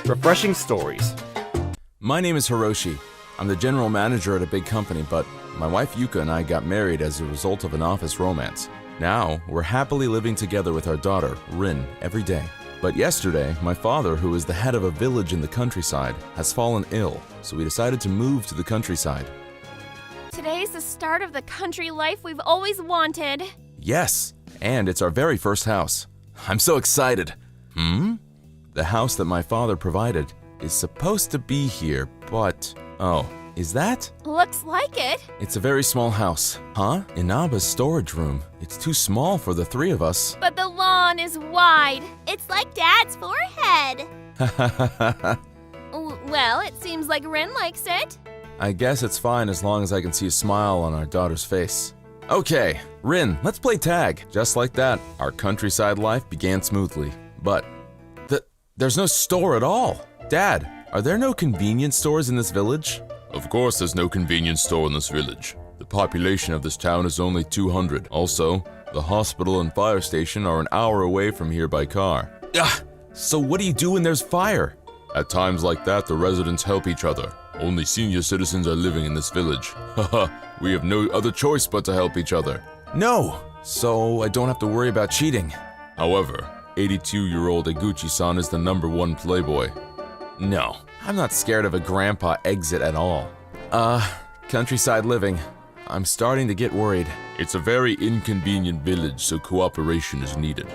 refreshing stories. My name is Hiroshi. I'm the general manager at a big company, but my wife Yuka and I got married as a result of an office romance. Now, we're happily living together with our daughter, Rin, every day. But yesterday, my father, who is the head of a village in the countryside, has fallen ill, so we decided to move to the countryside. Today's the start of the country life we've always wanted. Yes, and it's our very first house. I'm so excited. The house that my father provided is supposed to be here, but... Oh, is that? Looks like it. It's a very small house. Huh? Inaba's storage room. It's too small for the three of us. But the lawn is wide. It's like Dad's forehead. Well, it seems like Rin likes it. I guess it's fine as long as I can see a smile on our daughter's face. Okay, Rin, let's play tag. Just like that, our countryside life began smoothly. But there's no store at all. Dad, are there no convenience stores in this village? Of course there's no convenience store in this village. The population of this town is only 200. Also, the hospital and fire station are an hour away from here by car. So what do you do when there's fire? At times like that, the residents help each other. Only senior citizens are living in this village. Haha, we have no other choice but to help each other. No, so I don't have to worry about cheating. However, 82-year-old Eguchi-san is the #1 playboy. No, I'm not scared of a grandpa exit at all. Countryside living. I'm starting to get worried. It's a very inconvenient village, so cooperation is needed.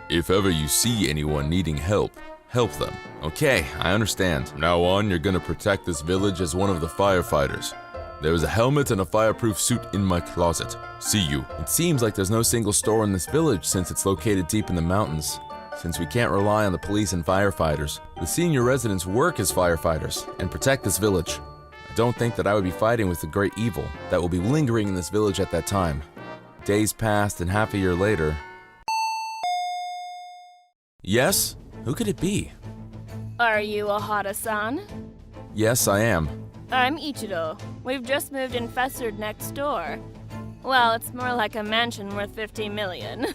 If ever you see anyone needing help, help them. Okay, I understand. From now on, you're gonna protect this village as one of the firefighters. There is a helmet and a fireproof suit in my closet. See you. It seems like there's no single store in this village since it's located deep in the mountains. Since we can't rely on the police and firefighters, the senior residents work as firefighters and protect this village. I don't think that I would be fighting with the great evil that will be lingering in this village at that time. Days passed and half a year later... Yes? Who could it be? Are you Ohara-san? Yes, I am. I'm Ichiro. We've just moved and festered next door. Well, it's more like a mansion worth 50 million.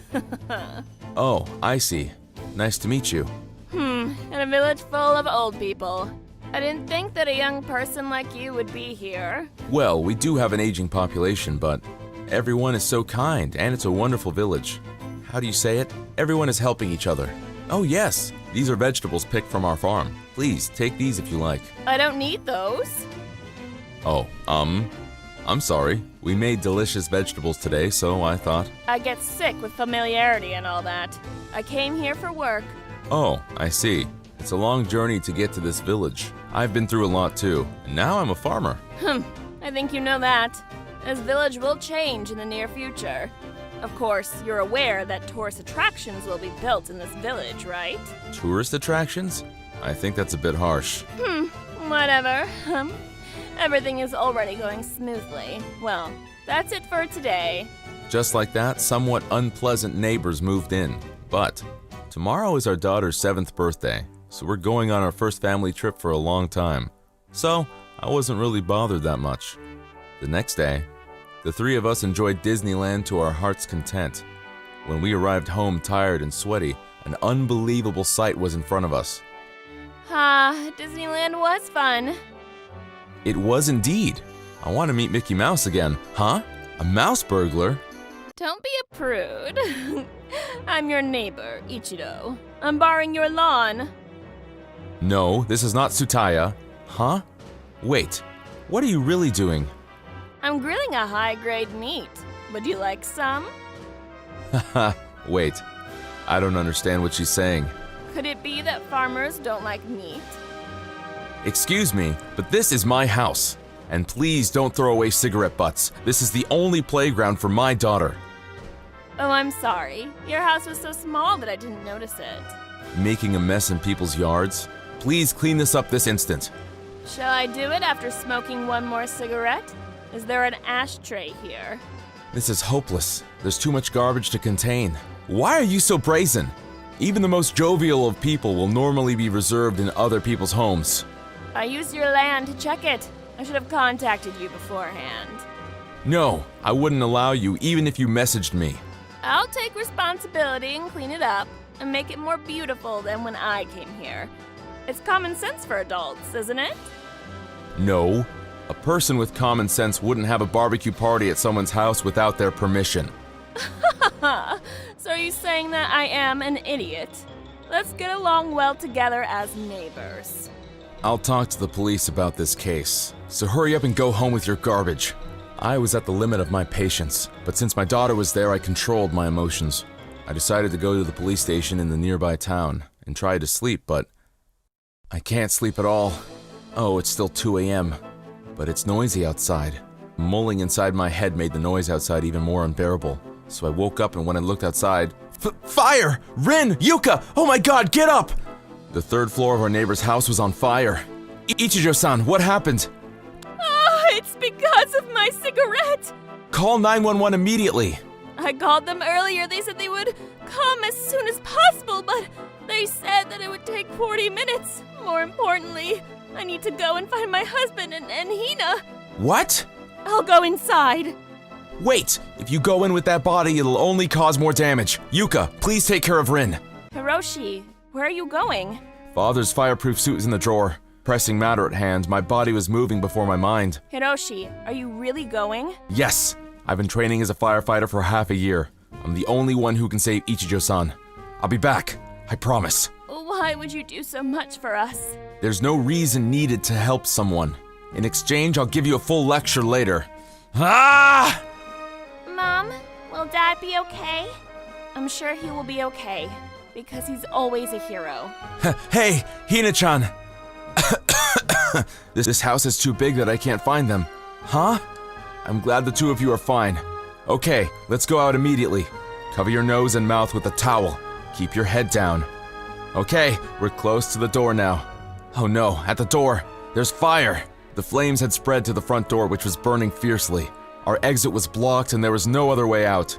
Oh, I see. Nice to meet you. In a village full of old people. I didn't think that a young person like you would be here. Well, we do have an aging population, but everyone is so kind, and it's a wonderful village. How do you say it? Everyone is helping each other. Oh yes, these are vegetables picked from our farm. Please, take these if you like. I don't need those. Oh, I'm sorry. We made delicious vegetables today, so I thought... I get sick with familiarity and all that. I came here for work. Oh, I see. It's a long journey to get to this village. I've been through a lot too, and now I'm a farmer. I think you know that. This village will change in the near future. Of course, you're aware that tourist attractions will be built in this village, right? Tourist attractions? I think that's a bit harsh. Whatever. Everything is already going smoothly. Well, that's it for today. Just like that, somewhat unpleasant neighbors moved in. But tomorrow is our daughter's 7th birthday, so we're going on our first family trip for a long time. So I wasn't really bothered that much. The next day, the three of us enjoyed Disneyland to our heart's content. When we arrived home tired and sweaty, an unbelievable sight was in front of us. Disneyland was fun. It was indeed. I want to meet Mickey Mouse again. Huh? A mouse burglar? Don't be a prude. I'm your neighbor, Ichiro. I'm barring your lawn. No, this is not Tsutaya. Huh? Wait, what are you really doing? I'm grilling a high-grade meat. Would you like some? Haha, wait. I don't understand what she's saying. Could it be that farmers don't like meat? Excuse me, but this is my house. And please don't throw away cigarette butts. This is the only playground for my daughter. Oh, I'm sorry. Your house was so small that I didn't notice it. Making a mess in people's yards? Please clean this up this instant. Shall I do it after smoking one more cigarette? Is there an ashtray here? This is hopeless. There's too much garbage to contain. Why are you so brazen? Even the most jovial of people will normally be reserved in other people's homes. I used your land to check it. I should have contacted you beforehand. No, I wouldn't allow you even if you messaged me. I'll take responsibility and clean it up and make it more beautiful than when I came here. It's common sense for adults, isn't it? No. A person with common sense wouldn't have a barbecue party at someone's house without their permission. So are you saying that I am an idiot? Let's get along well together as neighbors. I'll talk to the police about this case, so hurry up and go home with your garbage. I was at the limit of my patience, but since my daughter was there, I controlled my emotions. I decided to go to the police station in the nearby town and try to sleep, but I can't sleep at all. Oh, it's still 2 a.m., but it's noisy outside. Mulling inside my head made the noise outside even more unbearable, so I woke up and when I looked outside, fire! Rin! Yuka! Oh my god, get up! The third floor of our neighbor's house was on fire. Ichijo-san, what happened? It's because of my cigarette! Call 911 immediately! I called them earlier. They said they would come as soon as possible, but they said that it would take 40 minutes. More importantly, I need to go and find my husband and Hina. What? I'll go inside. Wait! If you go in with that body, it'll only cause more damage. Yuka, please take care of Rin. Hiroshi, where are you going? Father's fireproof suit is in the drawer. Pressing matter at hand, my body was moving before my mind. Hiroshi, are you really going? Yes! I've been training as a firefighter for half a year. I'm the only one who can save Ichijo-san. I'll be back. I promise. Why would you do so much for us? There's no reason needed to help someone. In exchange, I'll give you a full lecture later. Ah! Mom, will Dad be okay? I'm sure he will be okay, because he's always a hero. Hey, Hina-chan! This house is too big that I can't find them. Huh? I'm glad the two of you are fine. Okay, let's go out immediately. Cover your nose and mouth with a towel. Keep your head down. Okay, we're close to the door now. Oh no, at the door, there's fire! The flames had spread to the front door, which was burning fiercely. Our exit was blocked and there was no other way out.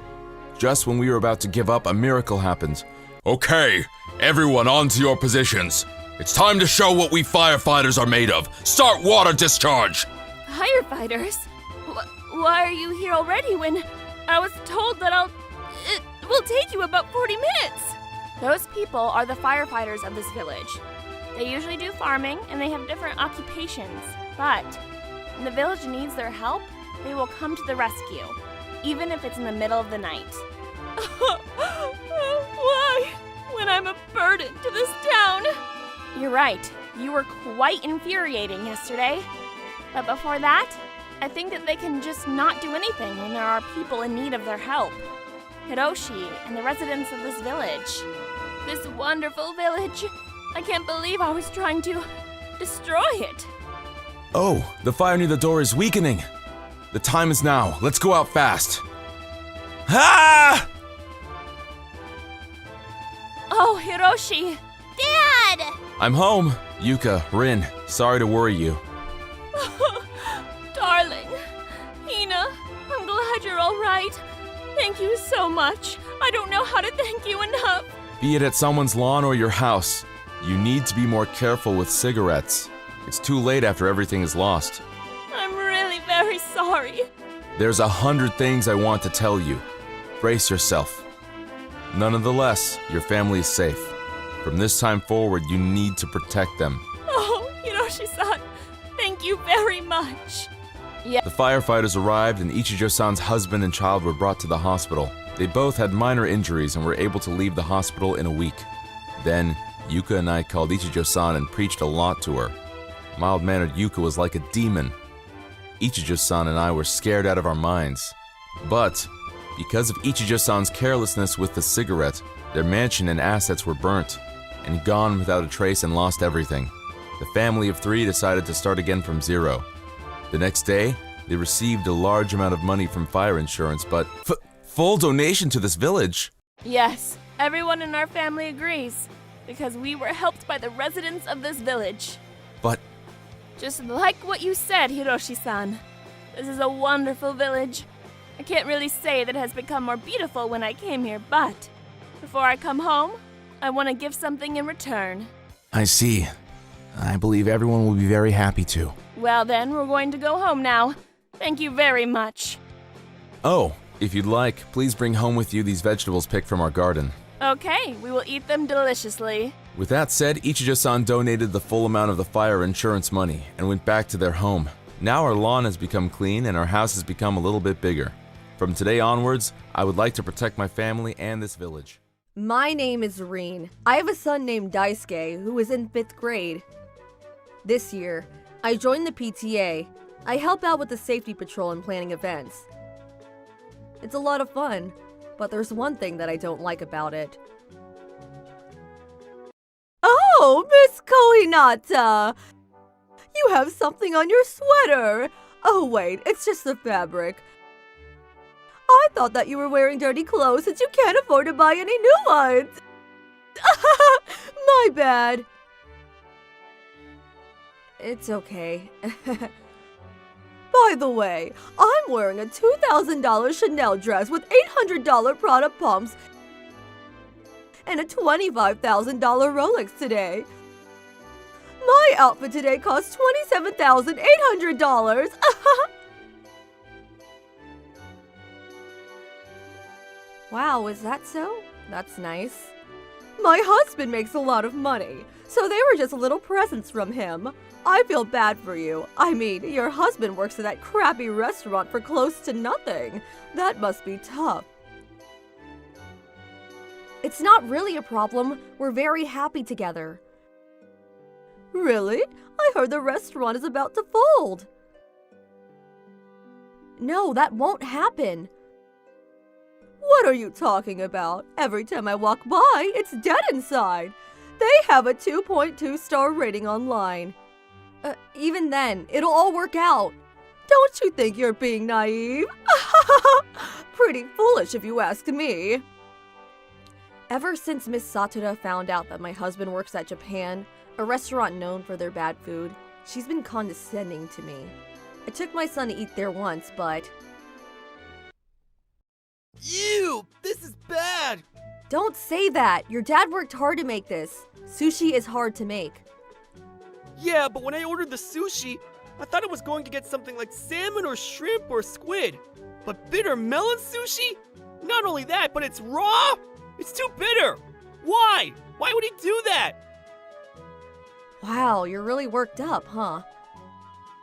Just when we were about to give up, a miracle happened. Okay, everyone onto your positions. It's time to show what we firefighters are made of. Start water discharge! Firefighters? Why are you here already when I was told that it will take you about 40 minutes? Those people are the firefighters of this village. They usually do farming and they have different occupations, but when the village needs their help, they will come to the rescue, even if it's in the middle of the night. Why? When I'm a burden to this town? You're right. You were quite infuriating yesterday. But before that, I think that they can just not do anything when there are people in need of their help. Hiroshi and the residents of this village. This wonderful village. I can't believe I was trying to destroy it. Oh, the fire near the door is weakening. The time is now. Let's go out fast. Ah! Oh, Hiroshi. Dad! I'm home. Yuka, Rin, sorry to worry you. Darling. Hina, I'm glad you're all right. Thank you so much. I don't know how to thank you enough. Be it at someone's lawn or your house, you need to be more careful with cigarettes. It's too late after everything is lost. I'm really very sorry. There's 100 things I want to tell you. Brace yourself. Nonetheless, your family is safe. From this time forward, you need to protect them. Oh, Hiroshi-san, thank you very much. The firefighters arrived and Ichijo-san's husband and child were brought to the hospital. They both had minor injuries and were able to leave the hospital in a week. Then, Yuka and I called Ichijo-san and preached a lot to her. Mild-mannered Yuka was like a demon. Ichijo-san and I were scared out of our minds. But, because of Ichijo-san's carelessness with the cigarette, their mansion and assets were burnt, and gone without a trace and lost everything. The family of 3 decided to start again from zero. The next day, they received a large amount of money from fire insurance, but full donation to this village. Yes, everyone in our family agrees, because we were helped by the residents of this village. But just like what you said, Hiroshi-san, this is a wonderful village. I can't really say that it has become more beautiful when I came here, but before I come home, I want to give something in return. I see. I believe everyone will be very happy to. Well then, we're going to go home now. Thank you very much. Oh, if you'd like, please bring home with you these vegetables picked from our garden. Okay, we will eat them deliciously. With that said, Ichijō-san donated the full amount of the fire insurance money and went back to their home. Now our lawn has become clean and our house has become a little bit bigger. From today onwards, I would like to protect my family and this village. My name is Reen. I have a son named Daisuke who is in 5th grade. This year, I joined the PTA. I help out with the safety patrol and planning events. It's a lot of fun, but there's one thing that I don't like about it. Oh, Miss Kohinata! You have something on your sweater! Oh wait, it's just the fabric. I thought that you were wearing dirty clothes since you can't afford to buy any new ones! My bad. It's okay. By the way, I'm wearing a $2,000 Chanel dress with $800 Prada pumps and a $25,000 Rolex today. My outfit today cost $27,800. Wow, is that so? That's nice. My husband makes a lot of money, so they were just little presents from him. I feel bad for you. I mean, your husband works at that crappy restaurant for close to nothing. That must be tough. It's not really a problem. We're very happy together. Really? I heard the restaurant is about to fold. No, that won't happen. What are you talking about? Every time I walk by, it's dead inside. They have a 2.2-star rating online. Even then, it'll all work out. Don't you think you're being naive? Pretty foolish if you ask me. Ever since Miss Satura found out that my husband works at Japan, a restaurant known for their bad food, she's been condescending to me. I took my son to eat there once, but... Ew! This is bad! Don't say that! Your dad worked hard to make this. Sushi is hard to make. Yeah, but when I ordered the sushi, I thought I was going to get something like salmon or shrimp or squid. But bitter melon sushi? Not only that, but it's raw? It's too bitter! Why? Why would he do that? Wow, you're really worked up, huh?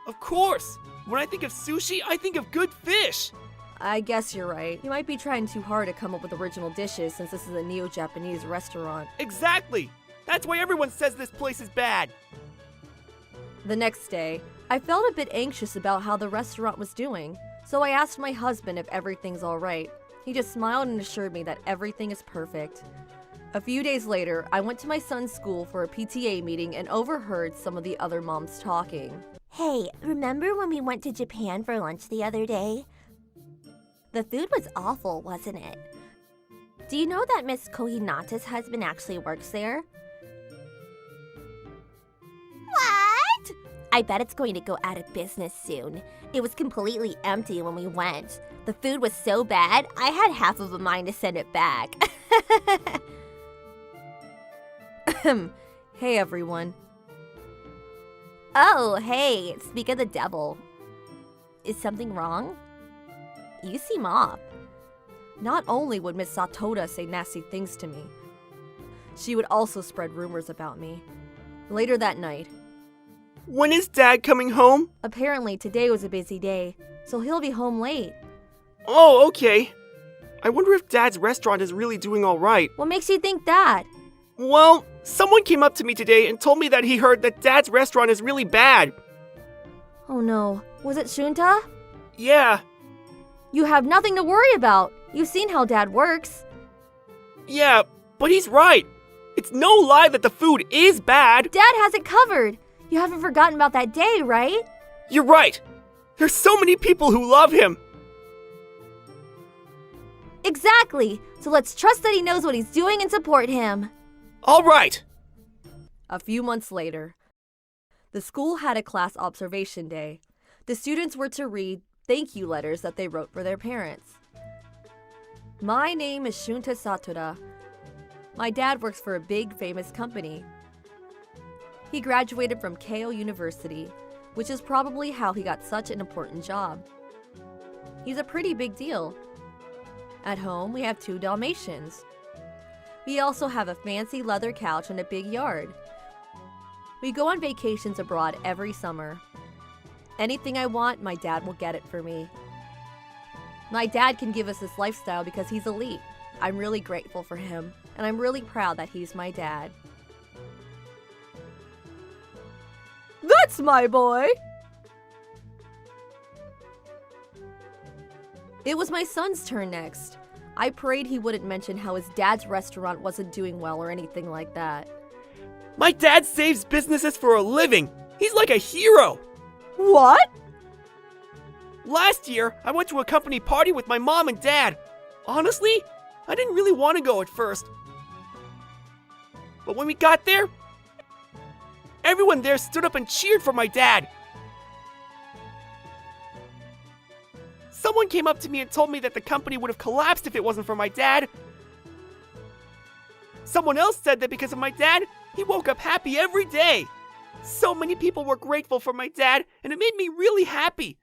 Of course! When I think of sushi, I think of good fish! I guess you're right. You might be trying too hard to come up with original dishes since this is a neo-Japanese restaurant. Exactly! That's why everyone says this place is bad! The next day, I felt a bit anxious about how the restaurant was doing, so I asked my husband if everything's alright. He just smiled and assured me that everything is perfect. A few days later, I went to my son's school for a PTA meeting and overheard some of the other moms talking. Hey, remember when we went to Japan for lunch the other day? The food was awful, wasn't it? Do you know that Miss Kohinata's husband actually works there? What? I bet it's going to go out of business soon. It was completely empty when we went. The food was so bad, I had half of a mind to send it back. Hey everyone. Oh, hey, speak of the devil. Is something wrong? You seem off. Not only would Miss Satoda say nasty things to me, she would also spread rumors about me. Later that night, When is Dad coming home? apparently today was a busy day, so he'll be home late. Oh, okay. I wonder if Dad's restaurant is really doing alright. What makes you think that? Well, someone came up to me today and told me that he heard that Dad's restaurant is really bad. Oh no, was it Shunta? Yeah, You have nothing to worry about. You've seen how Dad works. yeah, but he's right. It's no lie that the food is bad. Dad has it covered. You haven't forgotten about that day, right? You're right. There's so many people who love him. Exactly. So let's trust that he knows what he's doing and support him. All right. A few months later, the school had a class observation day. The students were to read thank you letters that they wrote for their parents. My name is Shunta Satura. My dad works for a big famous company. He graduated from Keio University, which is probably how he got such an important job. He's a pretty big deal. At home, we have 2 Dalmatians. We also have a fancy leather couch and a big yard. We go on vacations abroad every summer. Anything I want, my dad will get it for me. My dad can give us this lifestyle because he's elite. I'm really grateful for him, and I'm really proud that he's my dad. That's my boy! It was my son's turn next. I prayed he wouldn't mention how his dad's restaurant wasn't doing well or anything like that. My dad saves businesses for a living. He's like a hero. What? Last year, I went to a company party with my mom and dad. Honestly, I didn't really want to go at first. But when we got there, everyone there stood up and cheered for my dad. Someone came up to me and told me that the company would have collapsed if it wasn't for my dad. Someone else said that because of my dad, he woke up happy every day. So many people were grateful for my dad, and it made me really happy.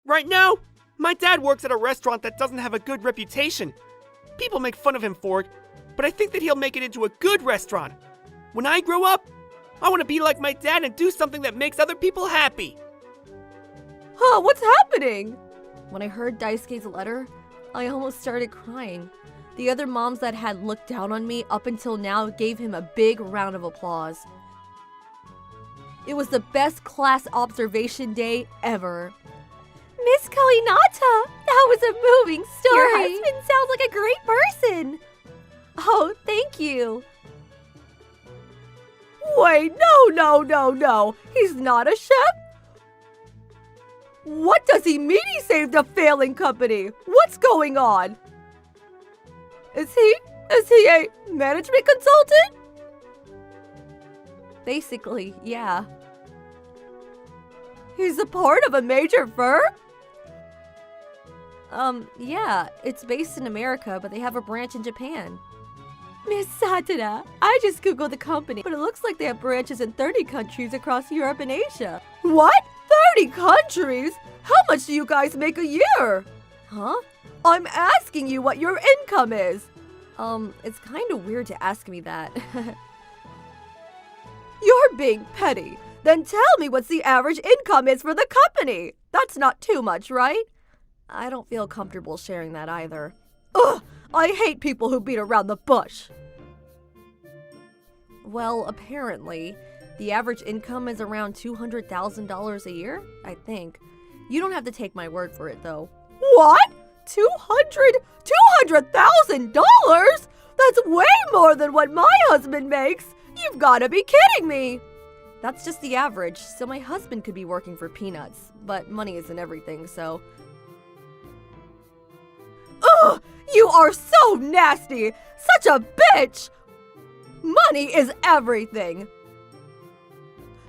Right now, my dad works at a restaurant that doesn't have a good reputation. People make fun of him for it, but I think that he'll make it into a good restaurant. When I grow up, I want to be like my dad and do something that makes other people happy. Huh, what's happening? When I heard Daisuke's letter, I almost started crying. The other moms that had looked down on me up until now gave him a big round of applause. It was the best class observation day ever. Miss Koinata, that was a moving story. Your husband sounds like a great person. Oh, thank you. Wait, no. He's not a chef? What does he mean he saved a failing company? What's going on? Is he a management consultant? Basically, yeah. He's a part of a major firm? Yeah, it's based in America, but they have a branch in Japan. Miss Satada, I just googled the company, but it looks like they have branches in 30 countries across Europe and Asia. What? 30 countries? How much do you guys make a year? Huh? I'm asking you what your income is. It's kind of weird to ask me that. You're being petty. Then tell me what's the average income is for the company. That's not too much, right? I don't feel comfortable sharing that either. Ugh! I hate people who beat around the bush. Well, apparently, the average income is around $200,000 a year, I think. You don't have to take my word for it, though. What? $200,000? That's way more than what my husband makes. You've got to be kidding me. That's just the average, so my husband could be working for peanuts, but money isn't everything, so... Ugh! You are so nasty! Such a bitch! Money is everything!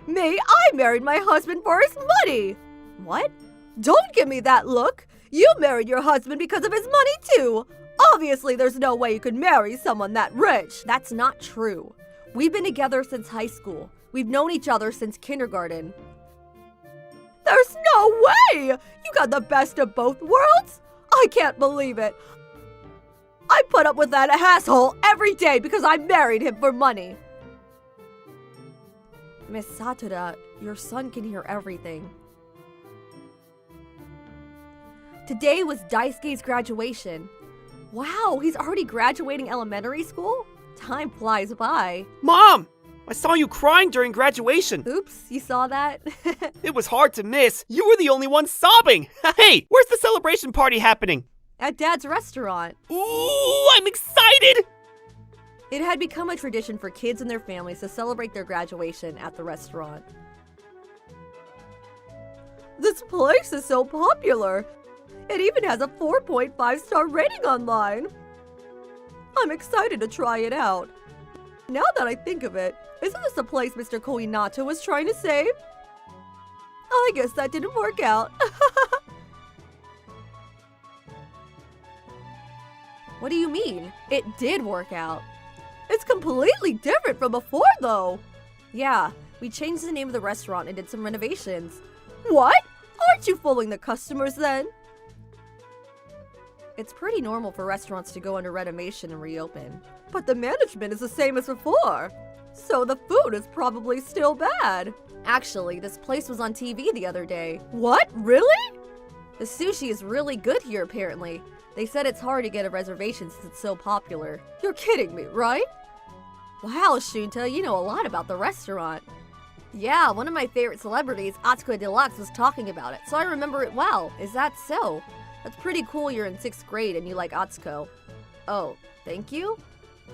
Me, I married my husband for his money! What? Don't give me that look! You married your husband because of his money too! Obviously there's no way you could marry someone that rich! That's not true. We've been together since high school. We've known each other since kindergarten. There's no way! You got the best of both worlds? I can't believe it. I put up with that asshole every day because I married him for money. Miss Satura, your son can hear everything. Today was Daisuke's graduation. Wow, he's already graduating elementary school? Time flies by. Mom! I saw you crying during graduation. Oops, you saw that? It was hard to miss. You were the only one sobbing. Hey, where's the celebration party happening? At Dad's restaurant. Ooh, I'm excited! It had become a tradition for kids and their families to celebrate their graduation at the restaurant. This place is so popular. It even has a 4.5-star rating online. I'm excited to try it out. Now that I think of it, isn't this the place Mr. Koinata was trying to save? I guess that didn't work out. What do you mean? It did work out. It's completely different from before, though. Yeah, we changed the name of the restaurant and did some renovations. What? Aren't you fooling the customers then? It's pretty normal for restaurants to go under renovation and reopen. But the management is the same as before. So the food is probably still bad. Actually, this place was on TV the other day. What? Really? The sushi is really good here, apparently. They said it's hard to get a reservation since it's so popular. You're kidding me, right? Wow, Shunta, you know a lot about the restaurant. Yeah, one of my favorite celebrities, Atsuko Deluxe, was talking about it, so I remember it well. Is that so? That's pretty cool you're in 6th grade and you like Atsuko. Oh, thank you?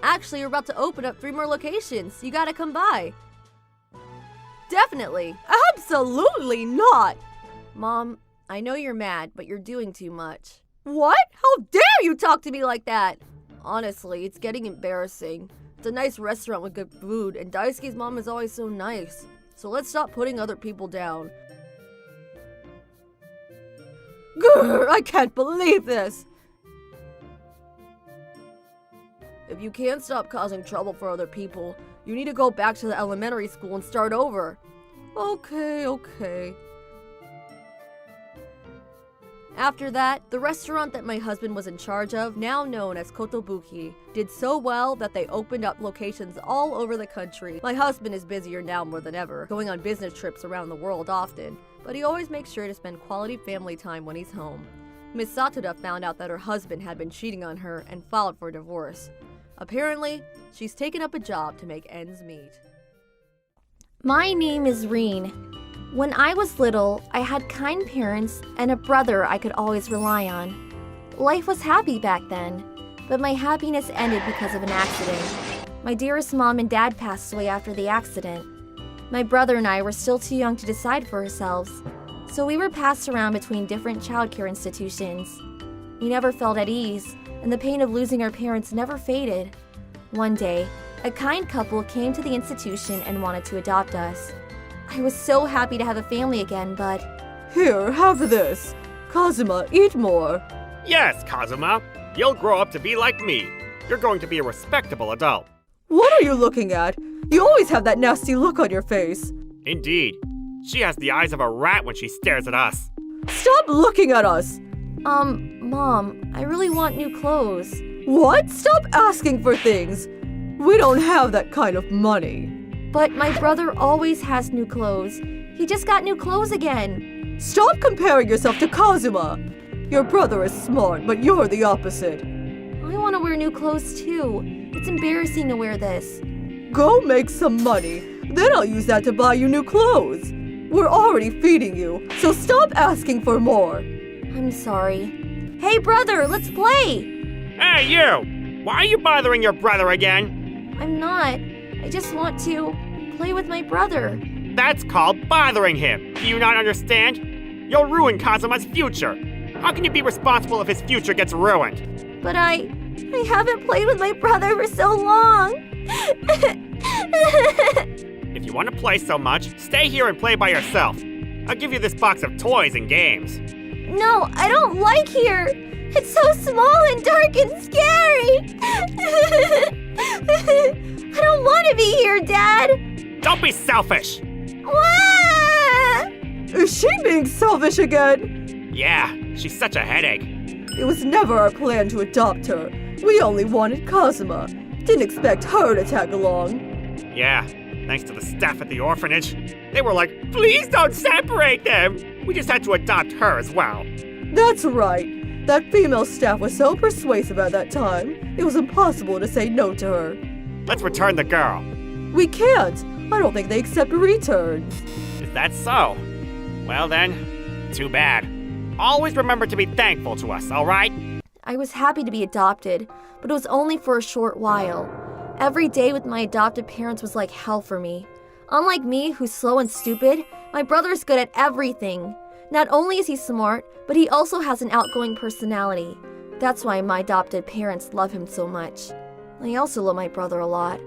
Actually, you're about to open up 3 more locations. You gotta come by. Definitely. Absolutely not! Mom, I know you're mad, but you're doing too much. What? How dare you talk to me like that? Honestly, it's getting embarrassing. It's a nice restaurant with good food, and Daisuke's mom is always so nice. So let's stop putting other people down. Grr, I can't believe this! If you can't stop causing trouble for other people, you need to go back to the elementary school and start over. Okay. After that, the restaurant that my husband was in charge of, now known as Kotobuki, did so well that they opened up locations all over the country. My husband is busier now more than ever, going on business trips around the world often, but he always makes sure to spend quality family time when he's home. Miss Satoda found out that her husband had been cheating on her and filed for divorce. Apparently, she's taken up a job to make ends meet. My name is Reen. When I was little, I had kind parents and a brother I could always rely on. Life was happy back then, but my happiness ended because of an accident. My dearest mom and dad passed away after the accident. My brother and I were still too young to decide for ourselves, so we were passed around between different childcare institutions. We never felt at ease, and the pain of losing our parents never faded. One day, a kind couple came to the institution and wanted to adopt us. I was so happy to have a family again, but... Here, have this. Kazuma, eat more. Yes, Kazuma. You'll grow up to be like me. You're going to be a respectable adult. What are you looking at? You always have that nasty look on your face. Indeed. She has the eyes of a rat when she stares at us. Stop looking at us! Mom, I really want new clothes. What? Stop asking for things! We don't have that kind of money. But my brother always has new clothes. He just got new clothes again. Stop comparing yourself to Kazuma! Your brother is smart, but you're the opposite. I want to wear new clothes too. It's embarrassing to wear this. Go make some money, then I'll use that to buy you new clothes. We're already feeding you, so stop asking for more. I'm sorry. Hey brother, let's play! Hey, you! Why are you bothering your brother again? I'm not. I just want to play with my brother. That's called bothering him. Do you not understand? You'll ruin Kazuma's future. How can you be responsible if his future gets ruined? But I haven't played with my brother for so long. If you want to play so much, stay here and play by yourself. I'll give you this box of toys and games. No, I don't like here. It's so small and dark and scary. I don't want to be here, Dad. Don't be selfish. Wah! Is she being selfish again? Yeah, she's such a headache. It was never our plan to adopt her. We only wanted Kazuma. Didn't expect her to tag along. Yeah, thanks to the staff at the orphanage. They were like, please don't separate them. We just had to adopt her as well. That's right. That female staff was so persuasive at that time, it was impossible to say no to her. Let's return the girl. We can't. I don't think they accept returns. Is that so? Well then, too bad. Always remember to be thankful to us, alright? I was happy to be adopted, but it was only for a short while. Every day with my adopted parents was like hell for me. Unlike me, who's slow and stupid, my brother's good at everything. Not only is he smart, but he also has an outgoing personality. That's why my adopted parents love him so much. I also love my brother a lot.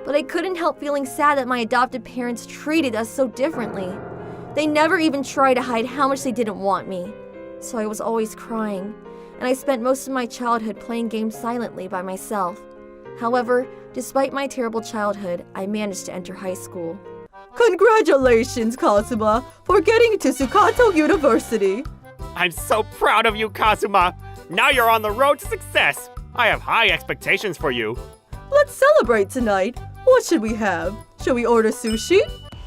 But I couldn't help feeling sad that my adopted parents treated us so differently. They never even tried to hide how much they didn't want me. So I was always crying, and I spent most of my childhood playing games silently by myself. However, despite my terrible childhood, I managed to enter high school. Congratulations, Kazuma, for getting into Tsukato University. I'm so proud of you, Kazuma. Now you're on the road to success. I have high expectations for you. Let's celebrate tonight. What should we have? Should we order sushi?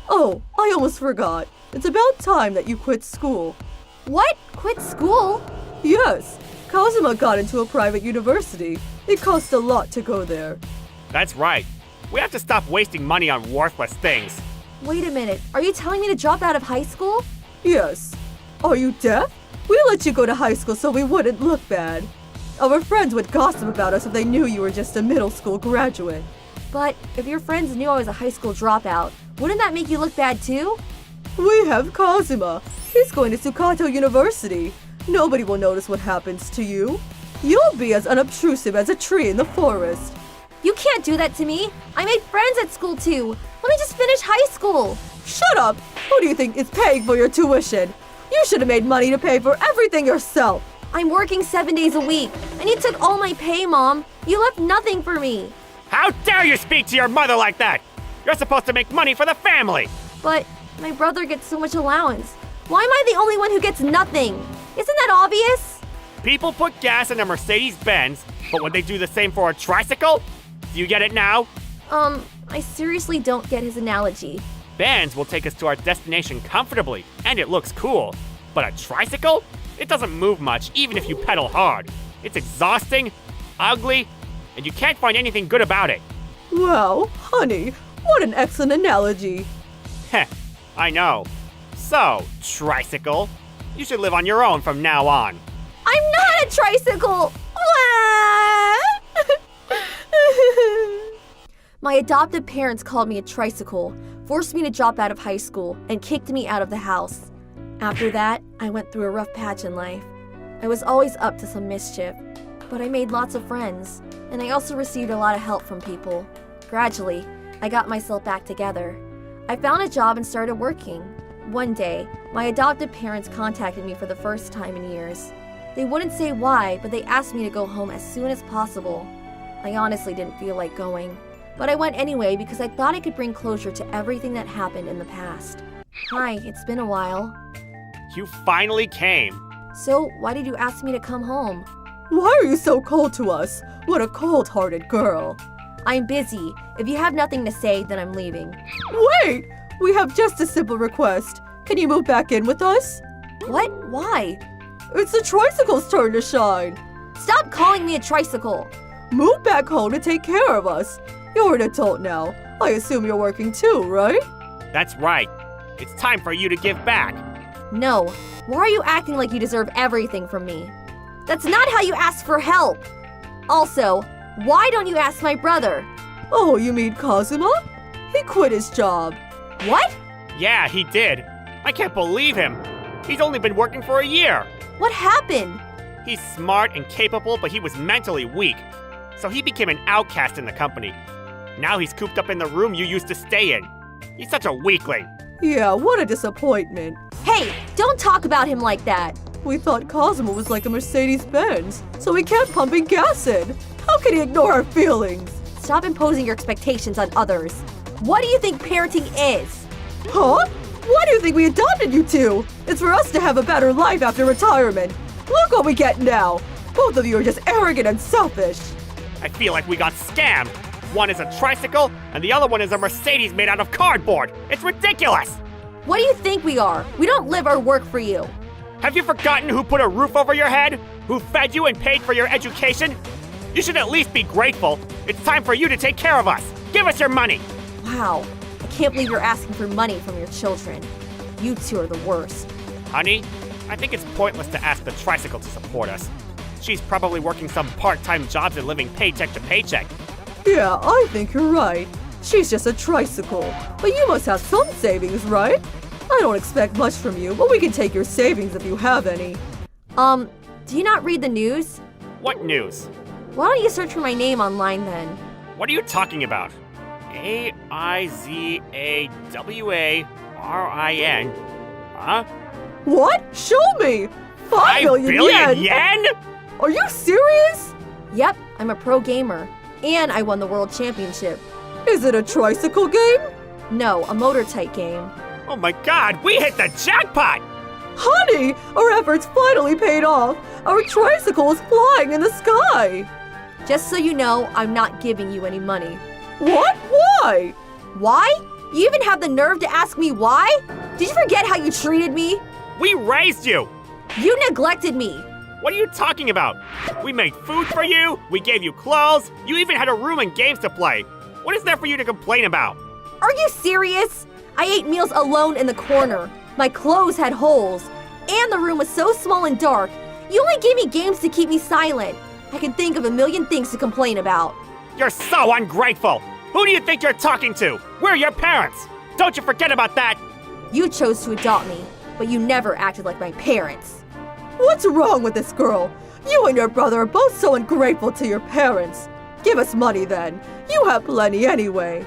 Oh, I almost forgot. It's about time that you quit school. What? Quit school? Yes, Kazuma got into a private university. It costs a lot to go there. That's right. We have to stop wasting money on worthless things. Wait a minute. Are you telling me to drop out of high school? Yes. Are you deaf? We let you go to high school so we wouldn't look bad. Our friends would gossip about us if they knew you were just a middle school graduate. But if your friends knew I was a high school dropout, wouldn't that make you look bad too? We have Kazuma. He's going to Tsukato University. Nobody will notice what happens to you. You'll be as unobtrusive as a tree in the forest. You can't do that to me. I made friends at school too. Let me just finish high school. Shut up! Who do you think is paying for your tuition? You should have made money to pay for everything yourself. I'm working 7 days a week, and you took all my pay, Mom. You left nothing for me. How dare you speak to your mother like that? You're supposed to make money for the family. But my brother gets so much allowance. Why am I the only one who gets nothing? Isn't that obvious? People put gas in a Mercedes-Benz, but would they do the same for a tricycle? Do you get it now? I seriously don't get his analogy. Benz will take us to our destination comfortably, and it looks cool. But a tricycle? It doesn't move much, even if you pedal hard. It's exhausting, ugly, and you can't find anything good about it. Wow, honey, what an excellent analogy. Heh, I know. So, tricycle, you should live on your own from now on. I'm not a tricycle! My adoptive parents called me a tricycle, forced me to drop out of high school, and kicked me out of the house. After that, I went through a rough patch in life. I was always up to some mischief, but I made lots of friends, and I also received a lot of help from people. Gradually, I got myself back together. I found a job and started working. One day, my adoptive parents contacted me for the first time in years. They wouldn't say why, but they asked me to go home as soon as possible. I honestly didn't feel like going, but I went anyway because I thought I could bring closure to everything that happened in the past. Hi, it's been a while. You finally came. So, why did you ask me to come home? Why are you so cold to us? What a cold-hearted girl. I'm busy. If you have nothing to say, then I'm leaving. Wait! We have just a simple request. Can you move back in with us? What? Why? It's the tricycle's turn to shine. Stop calling me a tricycle! Move back home to take care of us. You're an adult now. I assume you're working too, right? That's right. It's time for you to give back. No. Why are you acting like you deserve everything from me? That's not how you ask for help! Also, why don't you ask my brother? Oh, you mean Kazuma? He quit his job. What? Yeah, he did. I can't believe him. He's only been working for a year. What happened? He's smart and capable, but he was mentally weak. So he became an outcast in the company. Now he's cooped up in the room you used to stay in. He's such a weakling. Yeah, what a disappointment. Hey, don't talk about him like that. We thought Kazuma was like a Mercedes-Benz, so we kept pumping gas in. How can he ignore our feelings? Stop imposing your expectations on others. What do you think parenting is? Huh? Why do you think we adopted you two? It's for us to have a better life after retirement. Look what we get now. Both of you are just arrogant and selfish. I feel like we got scammed. One is a tricycle, and the other one is a Mercedes made out of cardboard. It's ridiculous! What do you think we are? We don't live or work for you. Have you forgotten who put a roof over your head? Who fed you and paid for your education? You should at least be grateful. It's time for you to take care of us. Give us your money. Wow, I can't believe you're asking for money from your children. You two are the worst. Honey, I think it's pointless to ask the tricycle to support us. She's probably working some part-time jobs and living paycheck to paycheck. Yeah, I think you're right. She's just a tricycle. But you must have some savings, right? I don't expect much from you, but we can take your savings if you have any. Do you not read the news? What news? Why don't you search for my name online then? What are you talking about? Aizawarin? Huh? What? Show me! 5 billion yen? Are you serious? Yep, I'm a pro gamer. And I won the world championship. Is it a tricycle game? No, a motor type game. Oh my god, we hit the jackpot! Honey, our efforts finally paid off. Our tricycle is flying in the sky. Just so you know, I'm not giving you any money. What? Why? Why? You even have the nerve to ask me why? Did you forget how you treated me? We raised you! You neglected me. What are you talking about? We made food for you, we gave you clothes, you even had a room and games to play. What is there for you to complain about? Are you serious? I ate meals alone in the corner. My clothes had holes. And the room was so small and dark. You only gave me games to keep me silent. I can think of a million things to complain about. You're so ungrateful! Who do you think you're talking to? We're your parents! Don't you forget about that! You chose to adopt me, but you never acted like my parents. What's wrong with this girl? You and your brother are both so ungrateful to your parents. Give us money then. You have plenty anyway.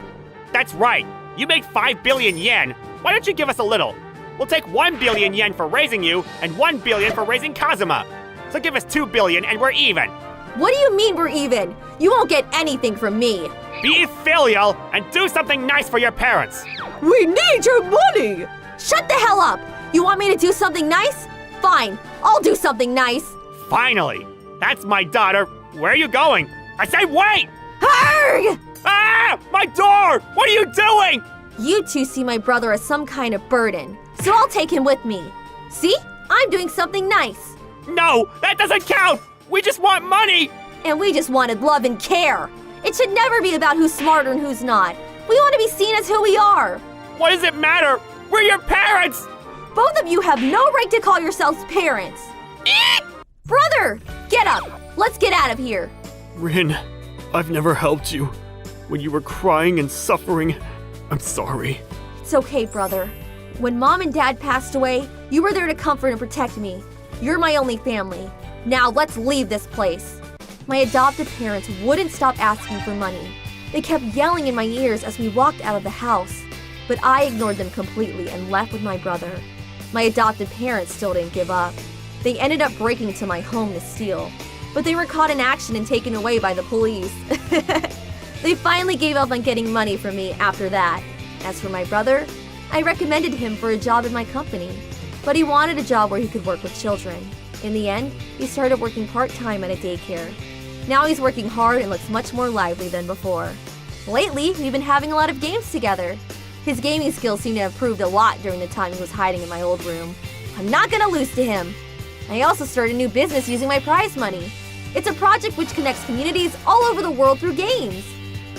That's right! You made 5 billion yen! Why don't you give us a little? We'll take 1 billion yen for raising you and 1 billion for raising Kazuma. So give us 2 billion and we're even. What do you mean we're even? You won't get anything from me. Be filial and do something nice for your parents. We need your money! Shut the hell up! You want me to do something nice? Fine, I'll do something nice. Finally! That's my daughter. Where are you going? I say wait! Arrgh! Ah! My door! What are you doing? You two see my brother as some kind of burden, so I'll take him with me. See? I'm doing something nice. No, that doesn't count! We just want money! And we just wanted love and care. It should never be about who's smarter and who's not. We want to be seen as who we are. What does it matter? We're your parents! Both of you have no right to call yourselves parents. Brother, get up. Let's get out of here. Rin, I've never helped you. When you were crying and suffering, I'm sorry. It's okay, brother. When Mom and Dad passed away, you were there to comfort and protect me. You're my only family. Now let's leave this place. My adoptive parents wouldn't stop asking for money. They kept yelling in my ears as we walked out of the house. But I ignored them completely and left with my brother. My adoptive parents still didn't give up. They ended up breaking into my home to steal. But they were caught in action and taken away by the police. They finally gave up on getting money from me after that. As for my brother, I recommended him for a job in my company. But he wanted a job where he could work with children. In the end, he started working part-time at a daycare. Now he's working hard and looks much more lively than before. Lately, we've been having a lot of games together. His gaming skills seem to have improved a lot during the time he was hiding in my old room. I'm not gonna lose to him. I also started a new business using my prize money. It's a project which connects communities all over the world through games.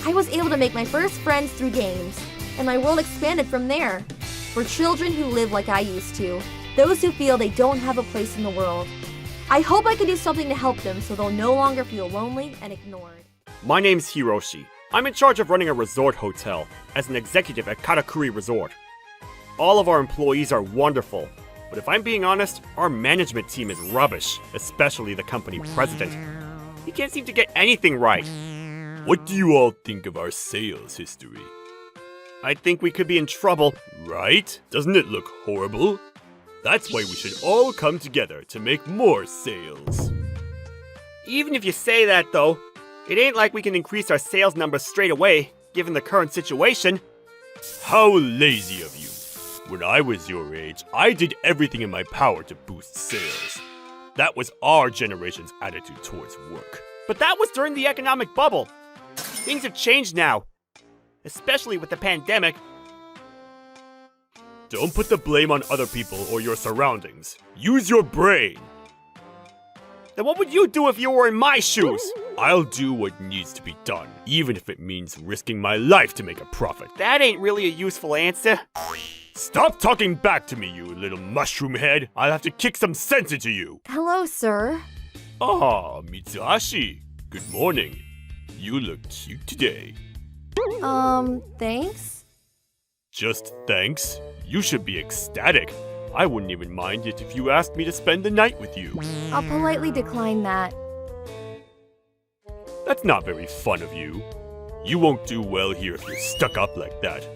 I was able to make my first friends through games, and my world expanded from there. For children who live like I used to, those who feel they don't have a place in the world. I hope I can do something to help them so they'll no longer feel lonely and ignored. My name's Hiroshi. I'm in charge of running a resort hotel as an executive at Karakuri Resort. All of our employees are wonderful, but if I'm being honest, our management team is rubbish, especially the company president. He can't seem to get anything right. What do you all think of our sales history? I think we could be in trouble. Right? Doesn't it look horrible? That's why we should all come together to make more sales. Even if you say that, though, it ain't like we can increase our sales numbers straight away, given the current situation. How lazy of you. When I was your age, I did everything in my power to boost sales. That was our generation's attitude towards work. But that was during the economic bubble. Things have changed now, especially with the pandemic. Don't put the blame on other people or your surroundings. Use your brain. Then what would you do if you were in my shoes? I'll do what needs to be done, even if it means risking my life to make a profit. That ain't really a useful answer. Stop talking back to me, you little mushroom head. I'll have to kick some sense into you. Hello, sir. Ah, Mitsuhashi. Good morning. You look cute today. Thanks? Just thanks? You should be ecstatic. I wouldn't even mind it if you asked me to spend the night with you. I'll politely decline that. That's not very fun of you. You won't do well here if you're stuck up like that.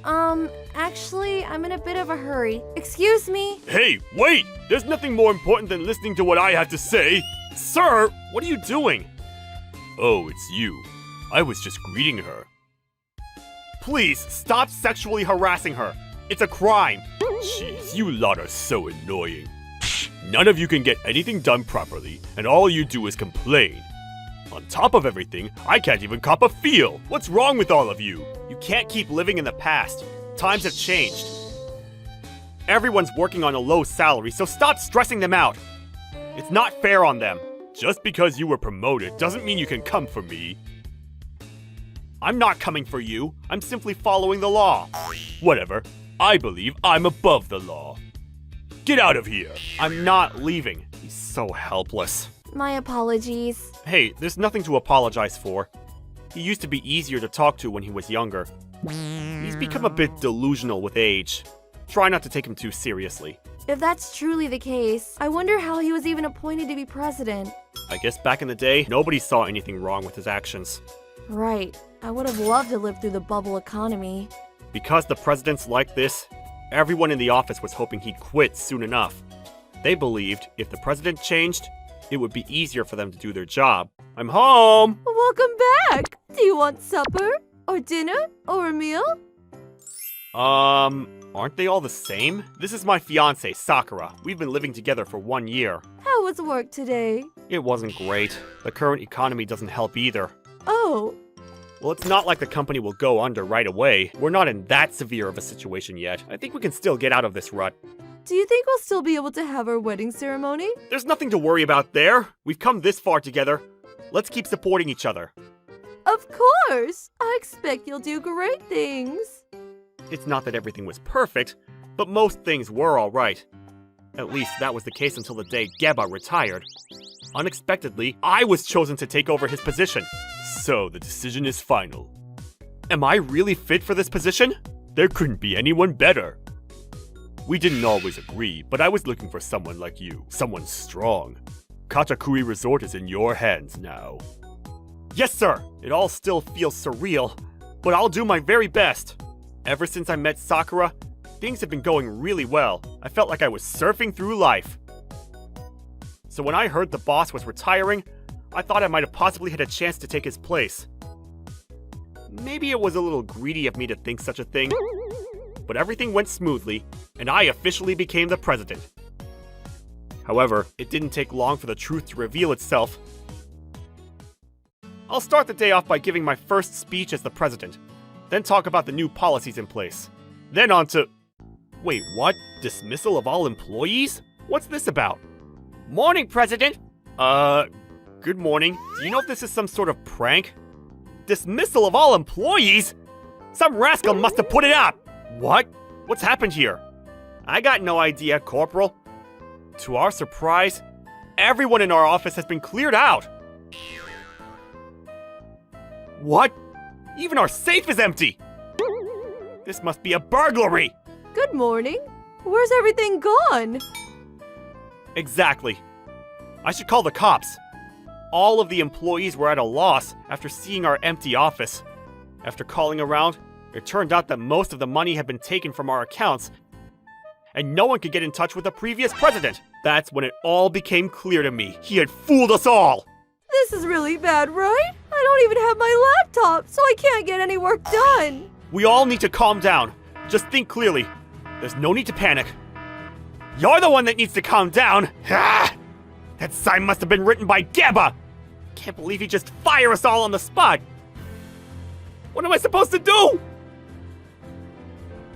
Actually, I'm in a bit of a hurry. Excuse me? Hey, wait! There's nothing more important than listening to what I have to say. Sir, what are you doing? Oh, it's you. I was just greeting her. Please, stop sexually harassing her. It's a crime. Jeez, you lot are so annoying. None of you can get anything done properly, and all you do is complain. On top of everything, I can't even cop a feel. What's wrong with all of you? You can't keep living in the past. Times have changed. Everyone's working on a low salary, so stop stressing them out. It's not fair on them. Just because you were promoted doesn't mean you can come for me. I'm not coming for you. I'm simply following the law. Whatever. I believe I'm above the law. Get out of here. I'm not leaving. He's so helpless. My apologies. Hey, there's nothing to apologize for. He used to be easier to talk to when he was younger. He's become a bit delusional with age. Try not to take him too seriously. If that's truly the case, I wonder how he was even appointed to be president. I guess back in the day, nobody saw anything wrong with his actions. Right. I would have loved to live through the bubble economy. Because the president's like this, everyone in the office was hoping he'd quit soon enough. They believed if the president changed, it would be easier for them to do their job. I'm home! Welcome back! Do you want supper? Or dinner? Or a meal? Aren't they all the same? This is my fiancée, Sakura. We've been living together for 1 year. How was work today? It wasn't great. The current economy doesn't help either. Oh, Well, it's not like the company will go under right away. We're not in that severe of a situation yet. I think we can still get out of this rut. do you think we'll still be able to have our wedding ceremony? There's nothing to worry about there. We've come this far together. Let's keep supporting each other. Of course! I expect you'll do great things. It's not that everything was perfect, but most things were alright. At least that was the case until the day Geba retired. Unexpectedly, I was chosen to take over his position. So the decision is final. Am I really fit for this position? There couldn't be anyone better. We didn't always agree, but I was looking for someone like you. Someone strong. Katakuri Resort is in your hands now. Yes, sir! It all still feels surreal, but I'll do my very best. Ever since I met Sakura, things have been going really well. I felt like I was surfing through life. So when I heard the boss was retiring, I thought I might have possibly had a chance to take his place. Maybe it was a little greedy of me to think such a thing, but everything went smoothly, and I officially became the president. However, it didn't take long for the truth to reveal itself. I'll start the day off by giving my first speech as the president, then talk about the new policies in place. Then on to... Wait, what? Dismissal of all employees? What's this about? Morning, President! Good morning. Do you know if this is some sort of prank? Dismissal of all employees? Some rascal must have put it up! What? What's happened here? I got no idea, Corporal. To our surprise, everyone in our office has been cleared out. What? Even our safe is empty! This must be a burglary! Good morning. Where's everything gone? Exactly. I should call the cops. All of the employees were at a loss after seeing our empty office. After calling around, it turned out that most of the money had been taken from our accounts, and no one could get in touch with the previous president. That's when it all became clear to me. He had fooled us all! This is really bad, right? I don't even have my laptop, so I can't get any work done. We all need to calm down. Just think clearly. There's no need to panic. You're the one that needs to calm down. Ah! That sign must have been written by Geba. Can't believe he just fired us all on the spot. What am I supposed to do?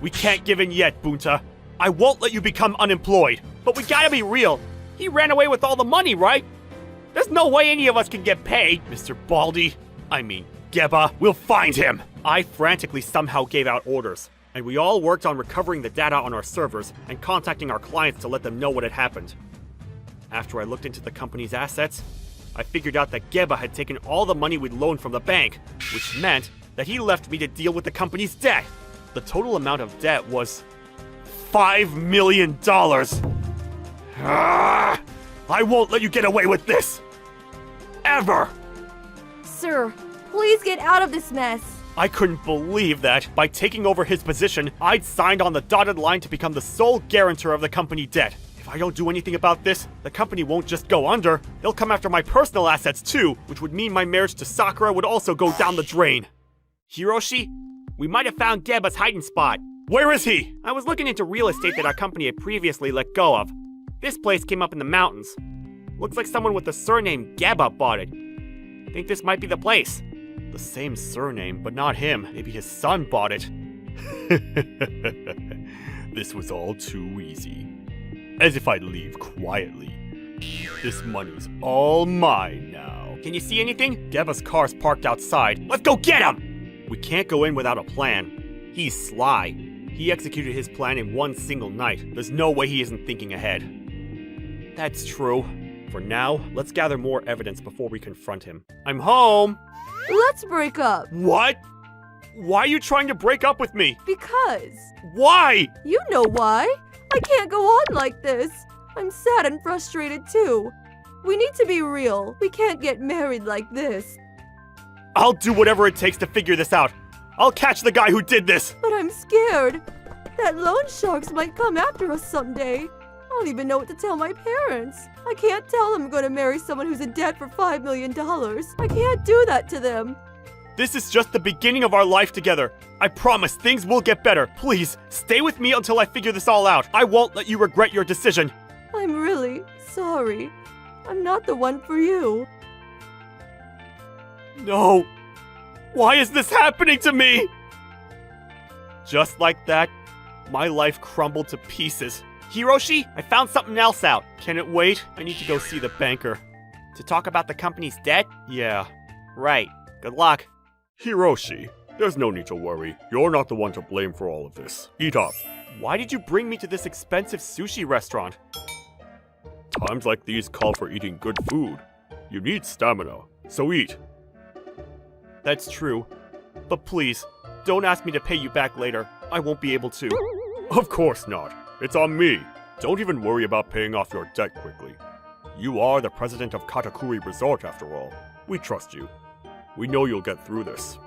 We can't give in yet, Bunta. I won't let you become unemployed. But we gotta be real. He ran away with all the money, right? There's no way any of us can get paid, Mr. Baldy. I mean, Geba. We'll find him. I frantically somehow gave out orders, and we all worked on recovering the data on our servers and contacting our clients to let them know what had happened. After I looked into the company's assets, I figured out that Geba had taken all the money we'd loaned from the bank, which meant that he left me to deal with the company's debt. The total amount of debt was $5 million. Ah! I won't let you get away with this! Ever! Sir, please get out of this mess. I couldn't believe that, by taking over his position, I'd signed on the dotted line to become the sole guarantor of the company debt. If I don't do anything about this, the company won't just go under, they'll come after my personal assets too, which would mean my marriage to Sakura would also go down the drain. Hiroshi, we might have found Geba's hiding spot. Where is he? I was looking into real estate that our company had previously let go of. This place came up in the mountains. Looks like someone with the surname Geba bought it. Think this might be the place. The same surname, but not him. Maybe his son bought it. This was all too easy. As if I'd leave quietly. This money's all mine now. Can you see anything? Geba's car's parked outside. Let's go get him! We can't go in without a plan. He's sly. He executed his plan in one single night. There's no way he isn't thinking ahead. That's true. For now, let's gather more evidence before we confront him. I'm home! Let's break up. What? Why are you trying to break up with me? Because. Why? You know why. I can't go on like this. I'm sad and frustrated too. We need to be real. We can't get married like this. I'll do whatever it takes to figure this out. I'll catch the guy who did this. But I'm scared. That loan sharks might come after us someday. I don't even know what to tell my parents. I can't tell them I'm going to marry someone who's in debt for $5 million. I can't do that to them. This is just the beginning of our life together. I promise things will get better. Please, stay with me until I figure this all out. I won't let you regret your decision. I'm really sorry. I'm not the one for you. No. Why is this happening to me? Just like that, my life crumbled to pieces. Hiroshi, I found something else out. Can it wait? I need to go see the banker. To talk about the company's debt? Yeah. Right. Good luck. Hiroshi, there's no need to worry. You're not the one to blame for all of this. Eat up. Why did you bring me to this expensive sushi restaurant? Times like these call for eating good food. You need stamina, so eat. That's true. But please, don't ask me to pay you back later. I won't be able to. Of course not. It's on me. Don't even worry about paying off your debt quickly. You are the president of Katakuri Resort after all. We trust you. We know you'll get through this.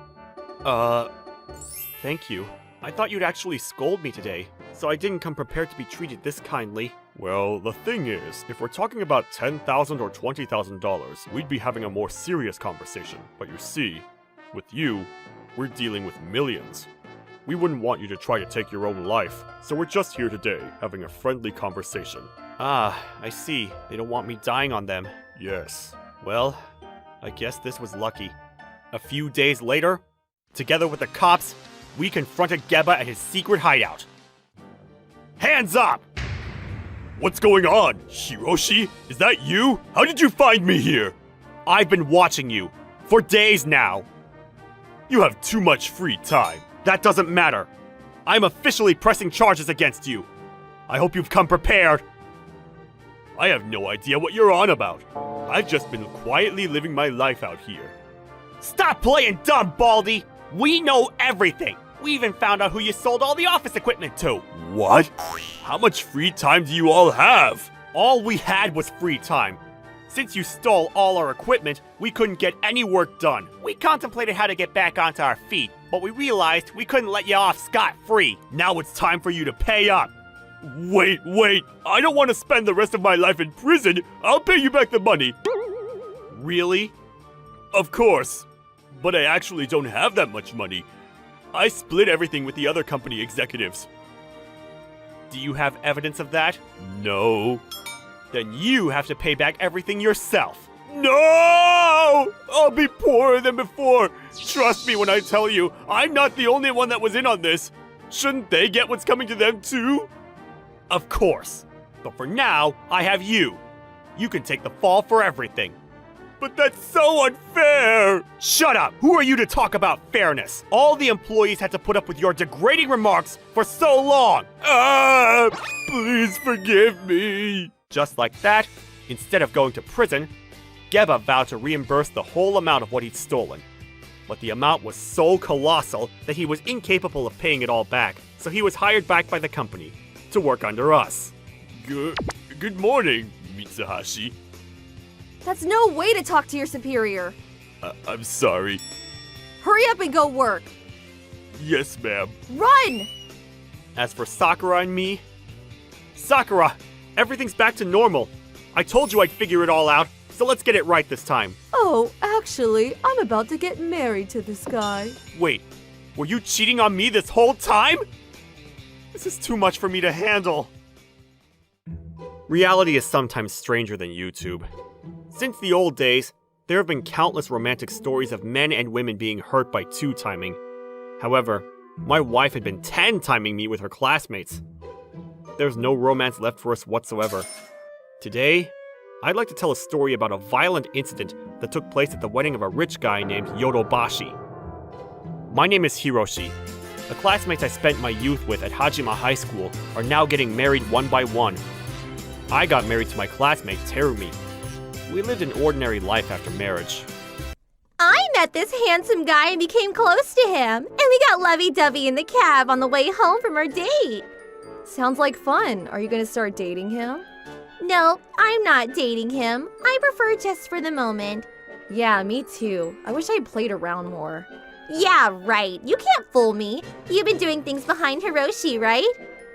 Thank you. I thought you'd actually scold me today, so I didn't come prepared to be treated this kindly. Well, the thing is, if we're talking about $10,000 or $20,000, we'd be having a more serious conversation. But you see, with you, we're dealing with millions. We wouldn't want you to try to take your own life, so we're just here today, having a friendly conversation. Ah, I see. They don't want me dying on them. Yes. Well, I guess this was lucky. A few days later, together with the cops, we confronted Geba at his secret hideout. Hands up! What's going on? Hiroshi? Is that you? How did you find me here? I've been watching you for days now. You have too much free time. That doesn't matter. I'm officially pressing charges against you. I hope you've come prepared. I have no idea what you're on about. I've just been quietly living my life out here. Stop playing dumb, Baldy! We know everything! We even found out who you sold all the office equipment to! What? How much free time do you all have? All we had was free time. Since you stole all our equipment, we couldn't get any work done. We contemplated how to get back onto our feet, but we realized we couldn't let you off scot-free. Now it's time for you to pay up. Wait, I don't want to spend the rest of my life in prison. I'll pay you back the money. Really? Of course. But I actually don't have that much money. I split everything with the other company executives. Do you have evidence of that? No. Then you have to pay back everything yourself. No! I'll be poorer than before. Trust me when I tell you, I'm not the only one that was in on this. Shouldn't they get what's coming to them too? Of course. But for now, I have you. You can take the fall for everything. But that's so unfair! Shut up! Who are you to talk about fairness? All the employees had to put up with your degrading remarks for so long! Please forgive me! Just like that, instead of going to prison, Geba vowed to reimburse the whole amount of what he'd stolen. But the amount was so colossal that he was incapable of paying it all back, so he was hired back by the company to work under us. Good morning, Mitsuhashi. That's no way to talk to your superior. I'm sorry. Hurry up and go work. Yes, ma'am. Run! As for Sakura and me... Sakura, everything's back to normal. I told you I'd figure it all out, so let's get it right this time. Oh, actually, I'm about to get married to this guy. Wait, were you cheating on me this whole time? This is too much for me to handle. Reality is sometimes stranger than YouTube. Since the old days, there have been countless romantic stories of men and women being hurt by two-timing. However, my wife had been 10-timing me with her classmates. There's no romance left for us whatsoever. Today, I'd like to tell a story about a violent incident that took place at the wedding of a rich guy named Yodobashi. My name is Hiroshi. The classmates I spent my youth with at Hajima High School are now getting married one by one. I got married to my classmate Terumi. We lived an ordinary life after marriage. I met this handsome guy and became close to him, and we got lovey-dovey in the cab on the way home from our date. Sounds like fun. Are you gonna start dating him? No, I'm not dating him. I prefer just for the moment. Yeah, me too. I wish I'd played around more. Yeah, right. You can't fool me. You've been doing things behind Hiroshi, right?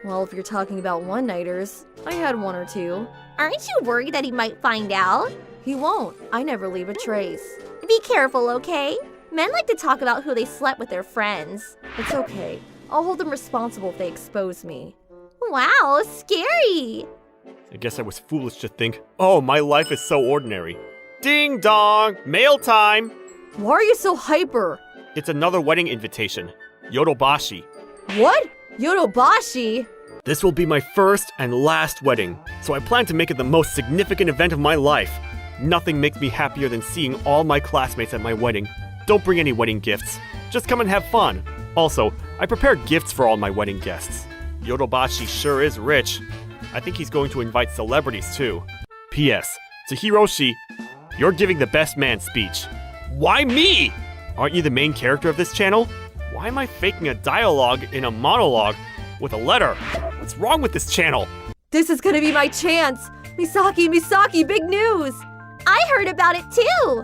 Well, if you're talking about one-nighters, I had one or two. Aren't you worried that he might find out? He won't. I never leave a trace. Be careful, okay? Men like to talk about who they slept with their friends. It's okay. I'll hold them responsible if they expose me. Wow, scary! I guess I was foolish to think, oh, my life is so ordinary. Ding dong! Mail time! Why are you so hyper? It's another wedding invitation. Yodobashi. What? Yodobashi? This will be my first and last wedding, so I plan to make it the most significant event of my life. Nothing makes me happier than seeing all my classmates at my wedding. Don't bring any wedding gifts. Just come and have fun. Also, I prepared gifts for all my wedding guests. Yodobashi sure is rich. I think he's going to invite celebrities too. P.S. To Hiroshi, you're giving the best man speech. Why me? Aren't you the main character of this channel? Why am I faking a dialogue in a monologue with a letter? What's wrong with this channel? This is gonna be my chance! Misaki, big news! I heard about it too!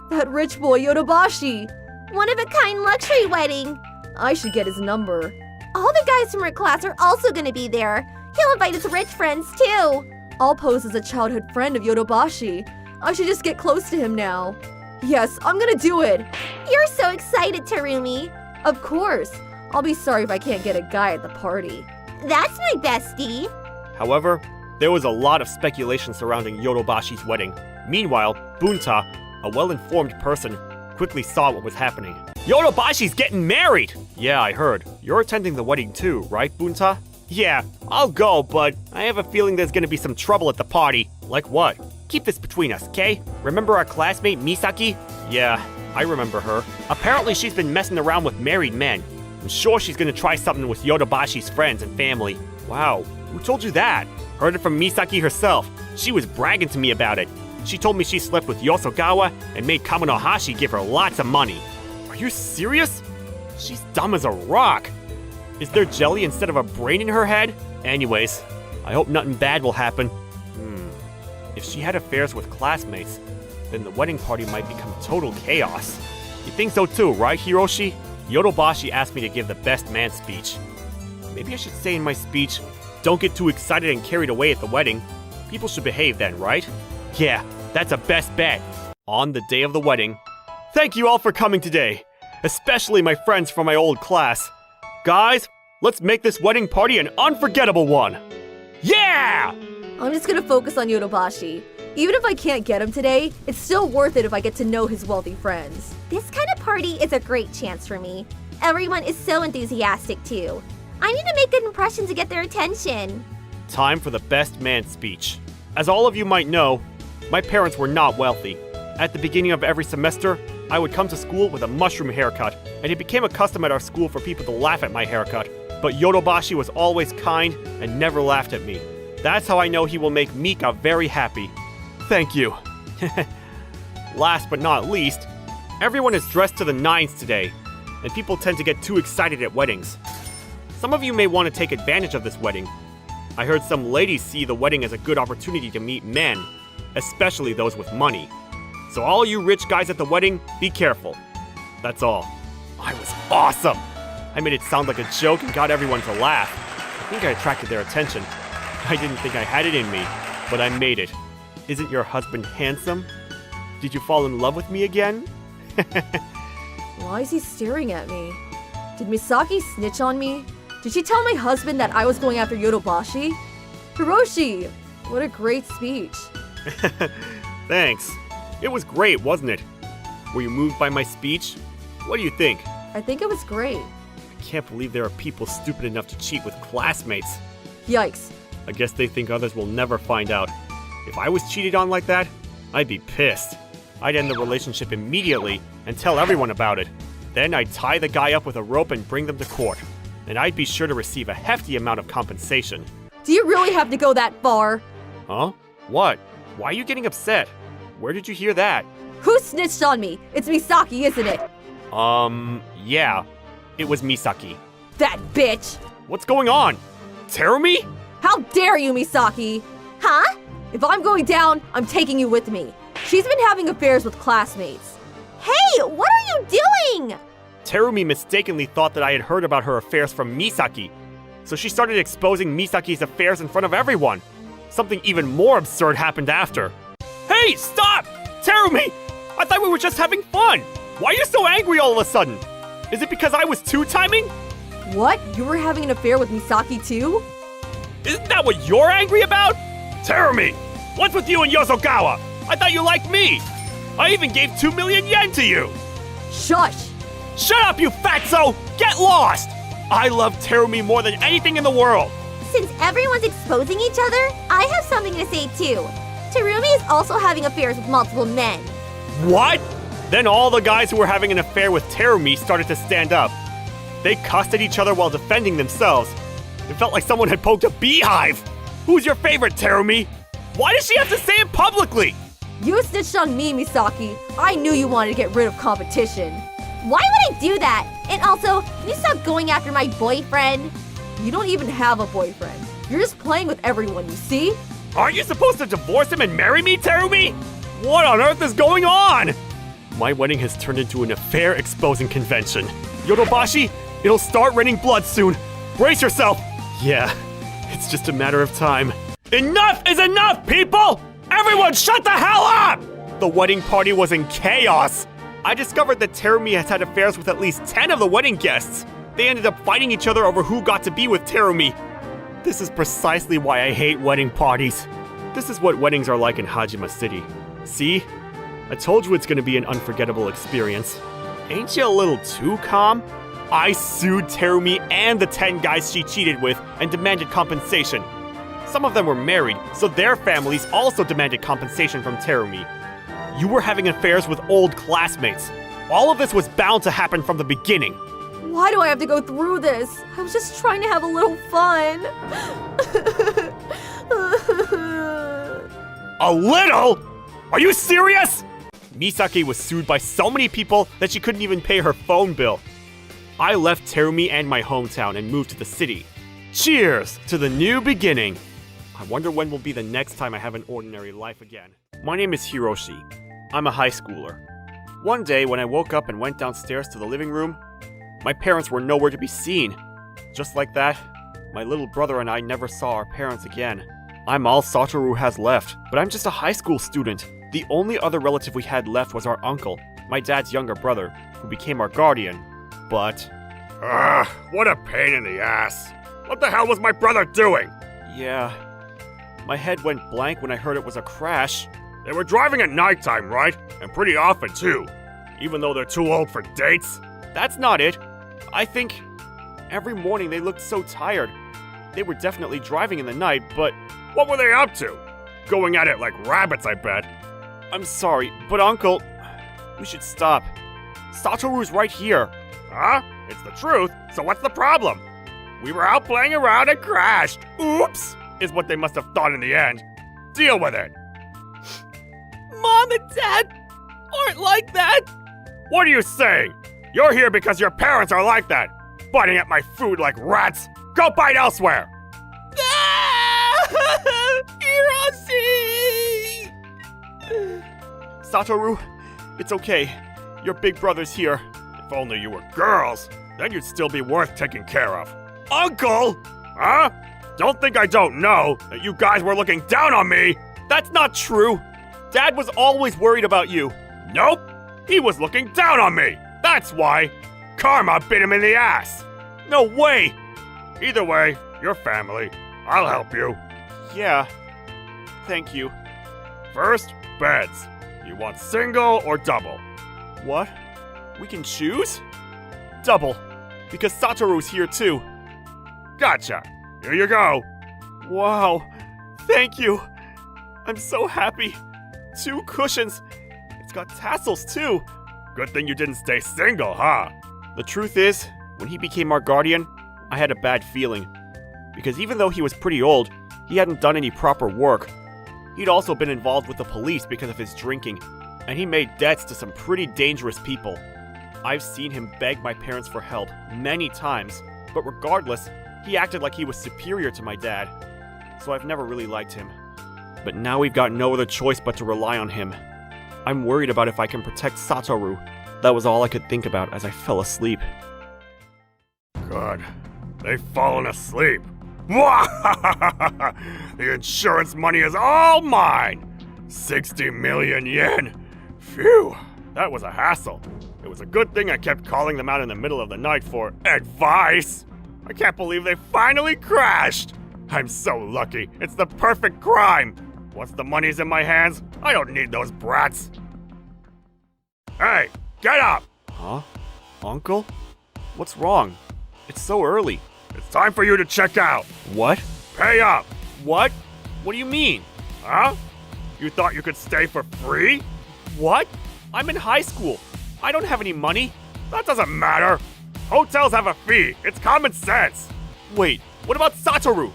That rich boy Yodobashi! One-of-a-kind luxury wedding! I should get his number. All the guys from our class are also gonna be there. He'll invite his rich friends too. I'll pose as a childhood friend of Yodobashi. I should just get close to him now. Yes, I'm gonna do it! You're so excited, Terumi. Of course. I'll be sorry if I can't get a guy at the party. That's my bestie. However, there was a lot of speculation surrounding Yodobashi's wedding. Meanwhile, Bunta, a well-informed person, quickly saw what was happening. Yodobashi's getting married! Yeah, I heard. You're attending the wedding too, right, Bunta? Yeah, I'll go, but I have a feeling there's gonna be some trouble at the party. Like what? Keep this between us, okay? Remember our classmate Misaki? Yeah, I remember her. Apparently she's been messing around with married men. I'm sure she's gonna try something with Yodobashi's friends and family. Wow, who told you that? Heard it from Misaki herself. She was bragging to me about it. She told me she slept with Yosogawa and made Kaminohashi give her lots of money. Are you serious? She's dumb as a rock. Is there jelly instead of a brain in her head? Anyways, I hope nothing bad will happen. If she had affairs with classmates, then the wedding party might become total chaos. You think so too, right, Hiroshi? Yodobashi asked me to give the best man speech. Maybe I should say in my speech, don't get too excited and carried away at the wedding. People should behave then, right? Yeah, that's a best bet. On the day of the wedding. Thank you all for coming today, especially my friends from my old class. Guys, let's make this wedding party an unforgettable one. Yeah! I'm just gonna focus on Yodobashi. Even if I can't get him today, it's still worth it if I get to know his wealthy friends. This kind of party is a great chance for me. Everyone is so enthusiastic too. I need to make good impression to get their attention. Time for the best man speech. As all of you might know, my parents were not wealthy. At the beginning of every semester, I would come to school with a mushroom haircut, and it became a custom at our school for people to laugh at my haircut. But Yodobashi was always kind and never laughed at me. That's how I know he will make Mika very happy. Thank you. Last but not least, everyone is dressed to the nines today, and people tend to get too excited at weddings. Some of you may want to take advantage of this wedding. I heard some ladies see the wedding as a good opportunity to meet men, especially those with money. So all you rich guys at the wedding, be careful. That's all. I was awesome! I made it sound like a joke and got everyone to laugh. I think I attracted their attention. I didn't think I had it in me, but I made it. Isn't your husband handsome? Did you fall in love with me again? Why is he staring at me? Did Misaki snitch on me? Did she tell my husband that I was going after Yodobashi? Hiroshi, What a great speech. Thanks. It was great, wasn't it? Were you moved by my speech? What do you think? I think it was great. I can't believe there are people stupid enough to cheat with classmates. Yikes. I guess they think others will never find out. If I was cheated on like that, I'd be pissed. I'd end the relationship immediately and tell everyone about it. Then I'd tie the guy up with a rope and bring them to court. And I'd be sure to receive a hefty amount of compensation. Do you really have to go that far? Huh? What? Why are you getting upset? Where did you hear that? Who snitched on me? It's Misaki, isn't it? Yeah. It was Misaki. That bitch! What's going on? Terumi? How dare you, Misaki? Huh? If I'm going down, I'm taking you with me. She's been having affairs with classmates. Hey, what are you doing? Terumi mistakenly thought that I had heard about her affairs from Misaki. So she started exposing Misaki's affairs in front of everyone. Something even more absurd happened after. Hey, stop! Terumi! I thought we were just having fun! Why are you so angry all of a sudden? Is it because I was two-timing? What? You were having an affair with Misaki too? Isn't that what you're angry about? Terumi! What's with you and Yosogawa? I thought you liked me! I even gave 2 million yen to you! Shush! Shut up, you fatso! Get lost! I love Terumi more than anything in the world! Since everyone's exposing each other, I have something to say too. Terumi is also having affairs with multiple men. What? Then all the guys who were having an affair with Terumi started to stand up. They cussed at each other while defending themselves. It felt like someone had poked a beehive. Who's your favorite, Terumi? Why does she have to say it publicly? You snitched on me, Misaki. I knew you wanted to get rid of competition. Why would I do that? And also, can you stop going after my boyfriend? You don't even have a boyfriend. You're just playing with everyone, you see? Aren't you supposed to divorce him and marry me, Terumi? What on earth is going on? My wedding has turned into an affair-exposing convention. Yodobashi, it'll start raining blood soon. Brace yourself. Yeah, it's just a matter of time. Enough is enough, people! Everyone shut the hell up! The wedding party was in chaos. I discovered that Terumi has had affairs with at least 10 of the wedding guests. They ended up fighting each other over who got to be with Terumi. This is precisely why I hate wedding parties. This is what weddings are like in Hajima City. See? I told you it's gonna be an unforgettable experience. Ain't you a little too calm? I sued Terumi and the 10 guys she cheated with and demanded compensation. Some of them were married, so their families also demanded compensation from Terumi. You were having affairs with old classmates. All of this was bound to happen from the beginning. Why do I have to go through this? I was just trying to have a little fun. A little? Are you serious? Misaki was sued by so many people that she couldn't even pay her phone bill. I left Terumi and my hometown and moved to the city. Cheers to the new beginning. I wonder when will be the next time I have an ordinary life again. My name is Hiroshi. I'm a high schooler. One day when I woke up and went downstairs to the living room, my parents were nowhere to be seen. Just like that, my little brother and I never saw our parents again. I'm all Satoru has left, but I'm just a high school student. The only other relative we had left was our uncle, my dad's younger brother, who became our guardian. But... what a pain in the ass. What the hell was my brother doing? Yeah. My head went blank when I heard it was a crash. They were driving at nighttime, right? And pretty often, too. Even though they're too old for dates? That's not it. I think every morning they looked so tired. They were definitely driving in the night, but what were they up to? Going at it like rabbits, I bet. I'm sorry, but Uncle, we should stop. Satoru's right here. Huh? It's the truth, so what's the problem? We were out playing around and crashed. Oops, is what they must have thought in the end. Deal with it. Mom and Dad aren't like that. What are you saying? You're here because your parents are like that. Biting at my food like rats. Go bite elsewhere. Hiroshi! Satoru, it's okay. Your big brother's here. If only you were girls, then you'd still be worth taking care of. Uncle! Huh? Don't think I don't know that you guys were looking down on me. That's not true. Dad was always worried about you. Nope. He was looking down on me. That's why. Karma bit him in the ass. No way. Either way, you're family. I'll help you. Yeah. thank you. First, beds. You want single or double? What? We can choose? Double. Because Satoru's here too. Gotcha. Here you go. Wow. Thank you. I'm so happy. 2 cushions. It's got tassels too. Good thing you didn't stay single, huh? The truth is, when he became our guardian, I had a bad feeling. Because even though he was pretty old, he hadn't done any proper work. He'd also been involved with the police because of his drinking, and he made debts to some pretty dangerous people. I've seen him beg my parents for help many times, but regardless, he acted like he was superior to my dad. So I've never really liked him. But now we've got no other choice but to rely on him. I'm worried about if I can protect Satoru. That was all I could think about as I fell asleep. Good. They've fallen asleep. The insurance money is all mine! 60 million yen! Phew, that was a hassle. It was a good thing I kept calling them out in the middle of the night for advice. I can't believe they finally crashed! I'm so lucky. It's the perfect crime! Once the money's in my hands, I don't need those brats. Hey, get up! Huh? Uncle? What's wrong? It's so early. It's time for you to check out. What? Pay up! What? What do you mean? Huh? You thought you could stay for free? What? I'm in high school. I don't have any money. That doesn't matter. Hotels have a fee. It's common sense. Wait, what about Satoru?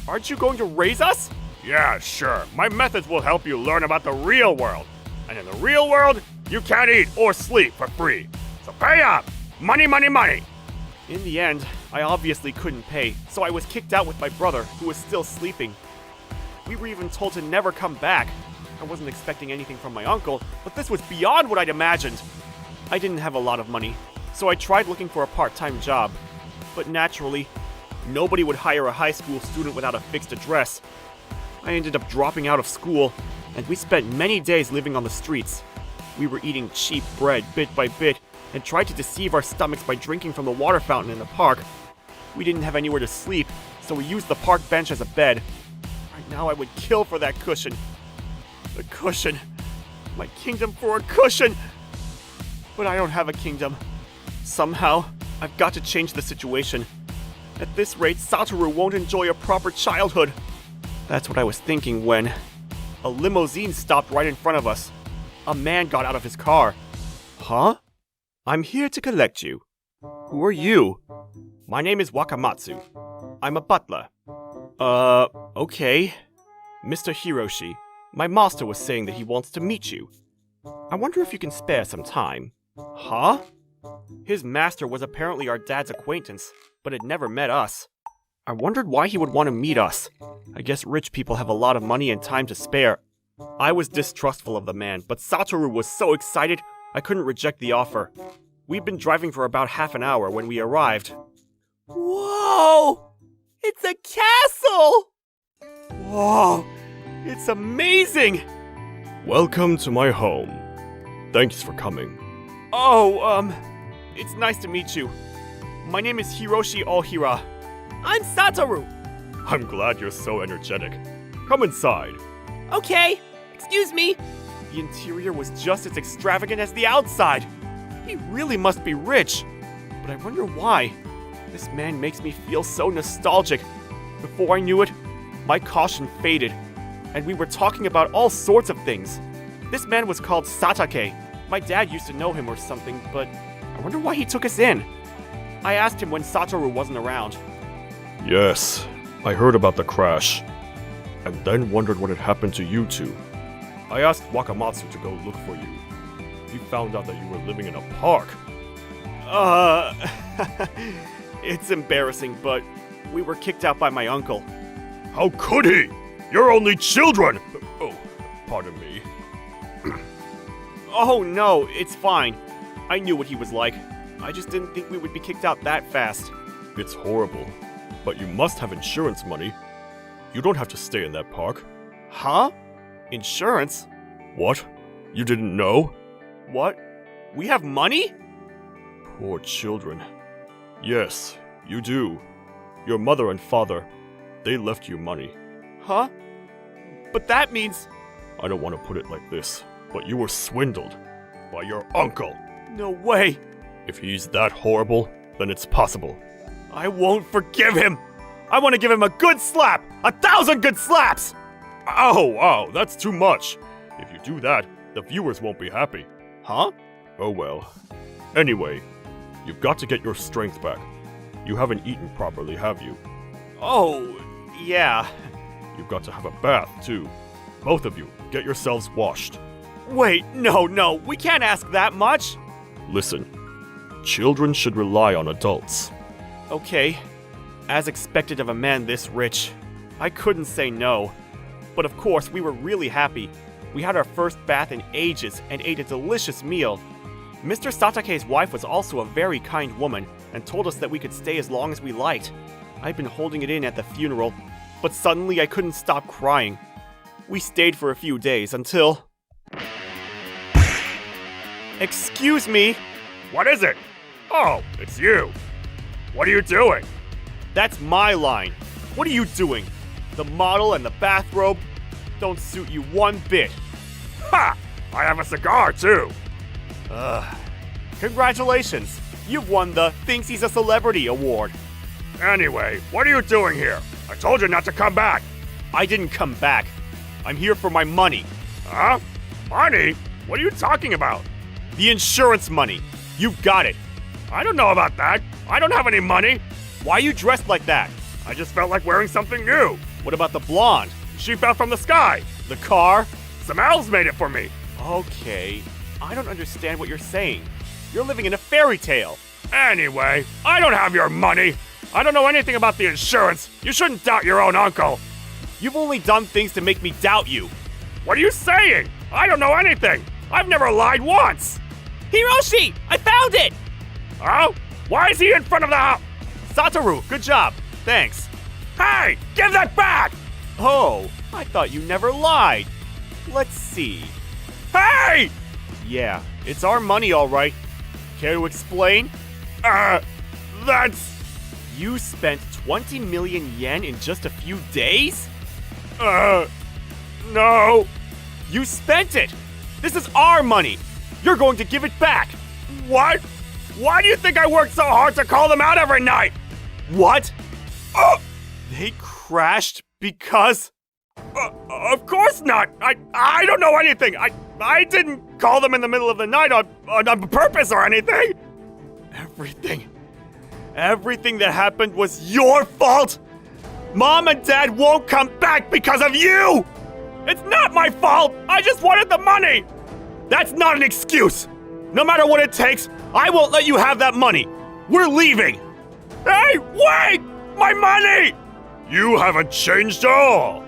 Aren't you going to raise us? Yeah, sure. My methods will help you learn about the real world. And in the real world, you can't eat or sleep for free. So pay up! Money, money, money! In the end, I obviously couldn't pay, so I was kicked out with my brother, who was still sleeping. We were even told to never come back. I wasn't expecting anything from my uncle, but this was beyond what I'd imagined. I didn't have a lot of money, so I tried looking for a part-time job. But naturally, nobody would hire a high school student without a fixed address. I ended up dropping out of school, and we spent many days living on the streets. We were eating cheap bread bit by bit, and tried to deceive our stomachs by drinking from the water fountain in the park. We didn't have anywhere to sleep, so we used the park bench as a bed. Right now I would kill for that cushion. The cushion. My kingdom for a cushion! But I don't have a kingdom. Somehow, I've got to change the situation. At this rate, Satoru won't enjoy a proper childhood. That's what I was thinking when a limousine stopped right in front of us. A man got out of his car. Huh? I'm here to collect you. Who are you? My name is Wakamatsu. I'm a butler. Okay. Mr. Hiroshi, my master was saying that he wants to meet you. I wonder if you can spare some time. Huh? His master was apparently our dad's acquaintance, but had never met us. I wondered why he would want to meet us. I guess rich people have a lot of money and time to spare. I was distrustful of the man, but Satoru was so excited, I couldn't reject the offer. We'd been driving for about half an hour when we arrived. Whoa! It's a castle! Whoa! It's amazing! Welcome to my home. Thanks for coming. Oh, it's nice to meet you. My name is Hiroshi Ohira. I'm Satoru. I'm glad you're so energetic. Come inside. Okay, excuse me. The interior was just as extravagant as the outside. He really must be rich. But I wonder why. This man makes me feel so nostalgic. Before I knew it, my caution faded, and we were talking about all sorts of things. This man was called Satake. My dad used to know him or something, but I wonder why he took us in. I asked him when Satoru wasn't around. Yes, I heard about the crash, and then wondered what had happened to you two. I asked Wakamatsu to go look for you. He found out that you were living in a park. It's embarrassing, but we were kicked out by my uncle. How could he? You're only children! Oh, pardon me. Oh no, it's fine. I knew what he was like. I just didn't think we would be kicked out that fast. It's horrible, but you must have insurance money. You don't have to stay in that park. Huh? Insurance? What? You didn't know? What? We have money? Poor children. Yes, you do. Your mother and father, they left you money. Huh? but that means... I don't want to put it like this, but you were swindled by your uncle. No way! If he's that horrible, then it's possible. I won't forgive him! I want to give him a good slap! 1,000 good slaps! Oh, that's too much. If you do that, the viewers won't be happy. Huh? Oh well. Anyway, you've got to get your strength back. You haven't eaten properly, have you? Oh, yeah. You've got to have a bath, too. Both of you, get yourselves washed. Wait, no, we can't ask that much. Listen, children should rely on adults. Okay, as expected of a man this rich, I couldn't say no. But of course, we were really happy. We had our first bath in ages and ate a delicious meal. Mr. Satake's wife was also a very kind woman and told us that we could stay as long as we liked. I'd been holding it in at the funeral, but suddenly I couldn't stop crying. We stayed for a few days until... Excuse me? What is it? Oh, it's you. What are you doing? That's my line. What are you doing? The model and the bathrobe don't suit you one bit. Ha! I have a cigar, too. Congratulations. You've won the Thinks He's a Celebrity award. Anyway, what are you doing here? I told you not to come back. I didn't come back. I'm here for my money. Huh? Money? What are you talking about? The insurance money. You've got it. I don't know about that. I don't have any money. Why are you dressed like that? I just felt like wearing something new. What about the blonde? She fell from the sky. The car? Some elves made it for me. Okay, I don't understand what you're saying. You're living in a fairy tale. Anyway, I don't have your money. I don't know anything about the insurance. You shouldn't doubt your own uncle. You've only done things to make me doubt you. What are you saying? I don't know anything. I've never lied once. Hiroshi! I found it! Oh? Why is he in front of the house? Satoru, good job. Thanks. Hey, give that back! Oh, I thought you never lied. Let's see. Hey! Yeah, it's our money, all right. Care to explain? That's... You spent 20 million yen in just a few days? No. You spent it! This is our money! You're going to give it back! What? Why do you think I worked so hard to call them out every night? What? They crashed because... Of course not! I don't know anything! I didn't call them in the middle of the night on purpose or anything! Everything that happened was your fault! Mom and Dad won't come back because of you! It's not my fault! I just wanted the money! That's not an excuse! No matter what it takes, I won't let you have that money! We're leaving! Hey, wait! My money! You haven't changed at all!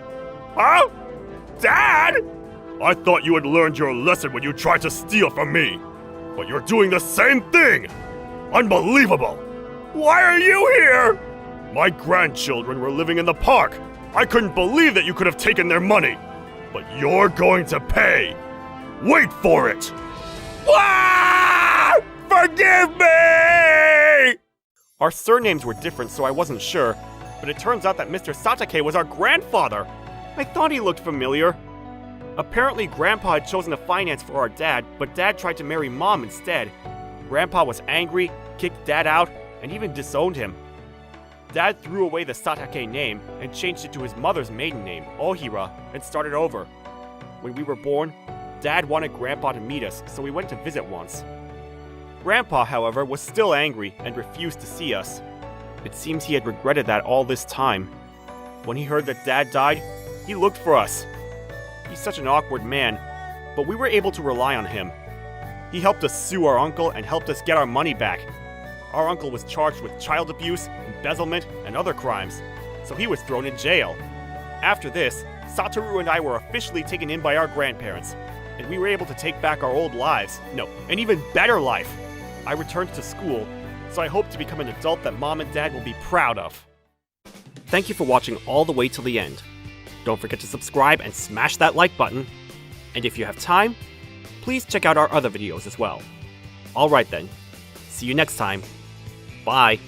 Huh? Dad? I thought you had learned your lesson when you tried to steal from me. But you're doing the same thing! Unbelievable! Why are you here? My grandchildren were living in the park. I couldn't believe that you could have taken their money. But you're going to pay. Wait for it! Ah! Forgive me! Our surnames were different, so I wasn't sure, but it turns out that Mr. Satake was our grandfather. I thought he looked familiar. Apparently, Grandpa had chosen to finance for our dad, but Dad tried to marry Mom instead. Grandpa was angry, kicked Dad out, and even disowned him. Dad threw away the Satake name and changed it to his mother's maiden name, Ohira, and started over. When we were born, Dad wanted Grandpa to meet us, so we went to visit once. Grandpa, however, was still angry and refused to see us. It seems he had regretted that all this time. When he heard that Dad died, he looked for us. He's such an awkward man, but we were able to rely on him. He helped us sue our uncle and helped us get our money back. Our uncle was charged with child abuse, embezzlement, and other crimes, so he was thrown in jail. After this, Satoru and I were officially taken in by our grandparents, and we were able to take back our old lives. No, an even better life. I returned to school, so I hope to become an adult that Mom and Dad will be proud of. Thank you for watching all the way till the end. Don't forget to subscribe and smash that like button. And if you have time, please check out our other videos as well. Alright then, see you next time. Bye.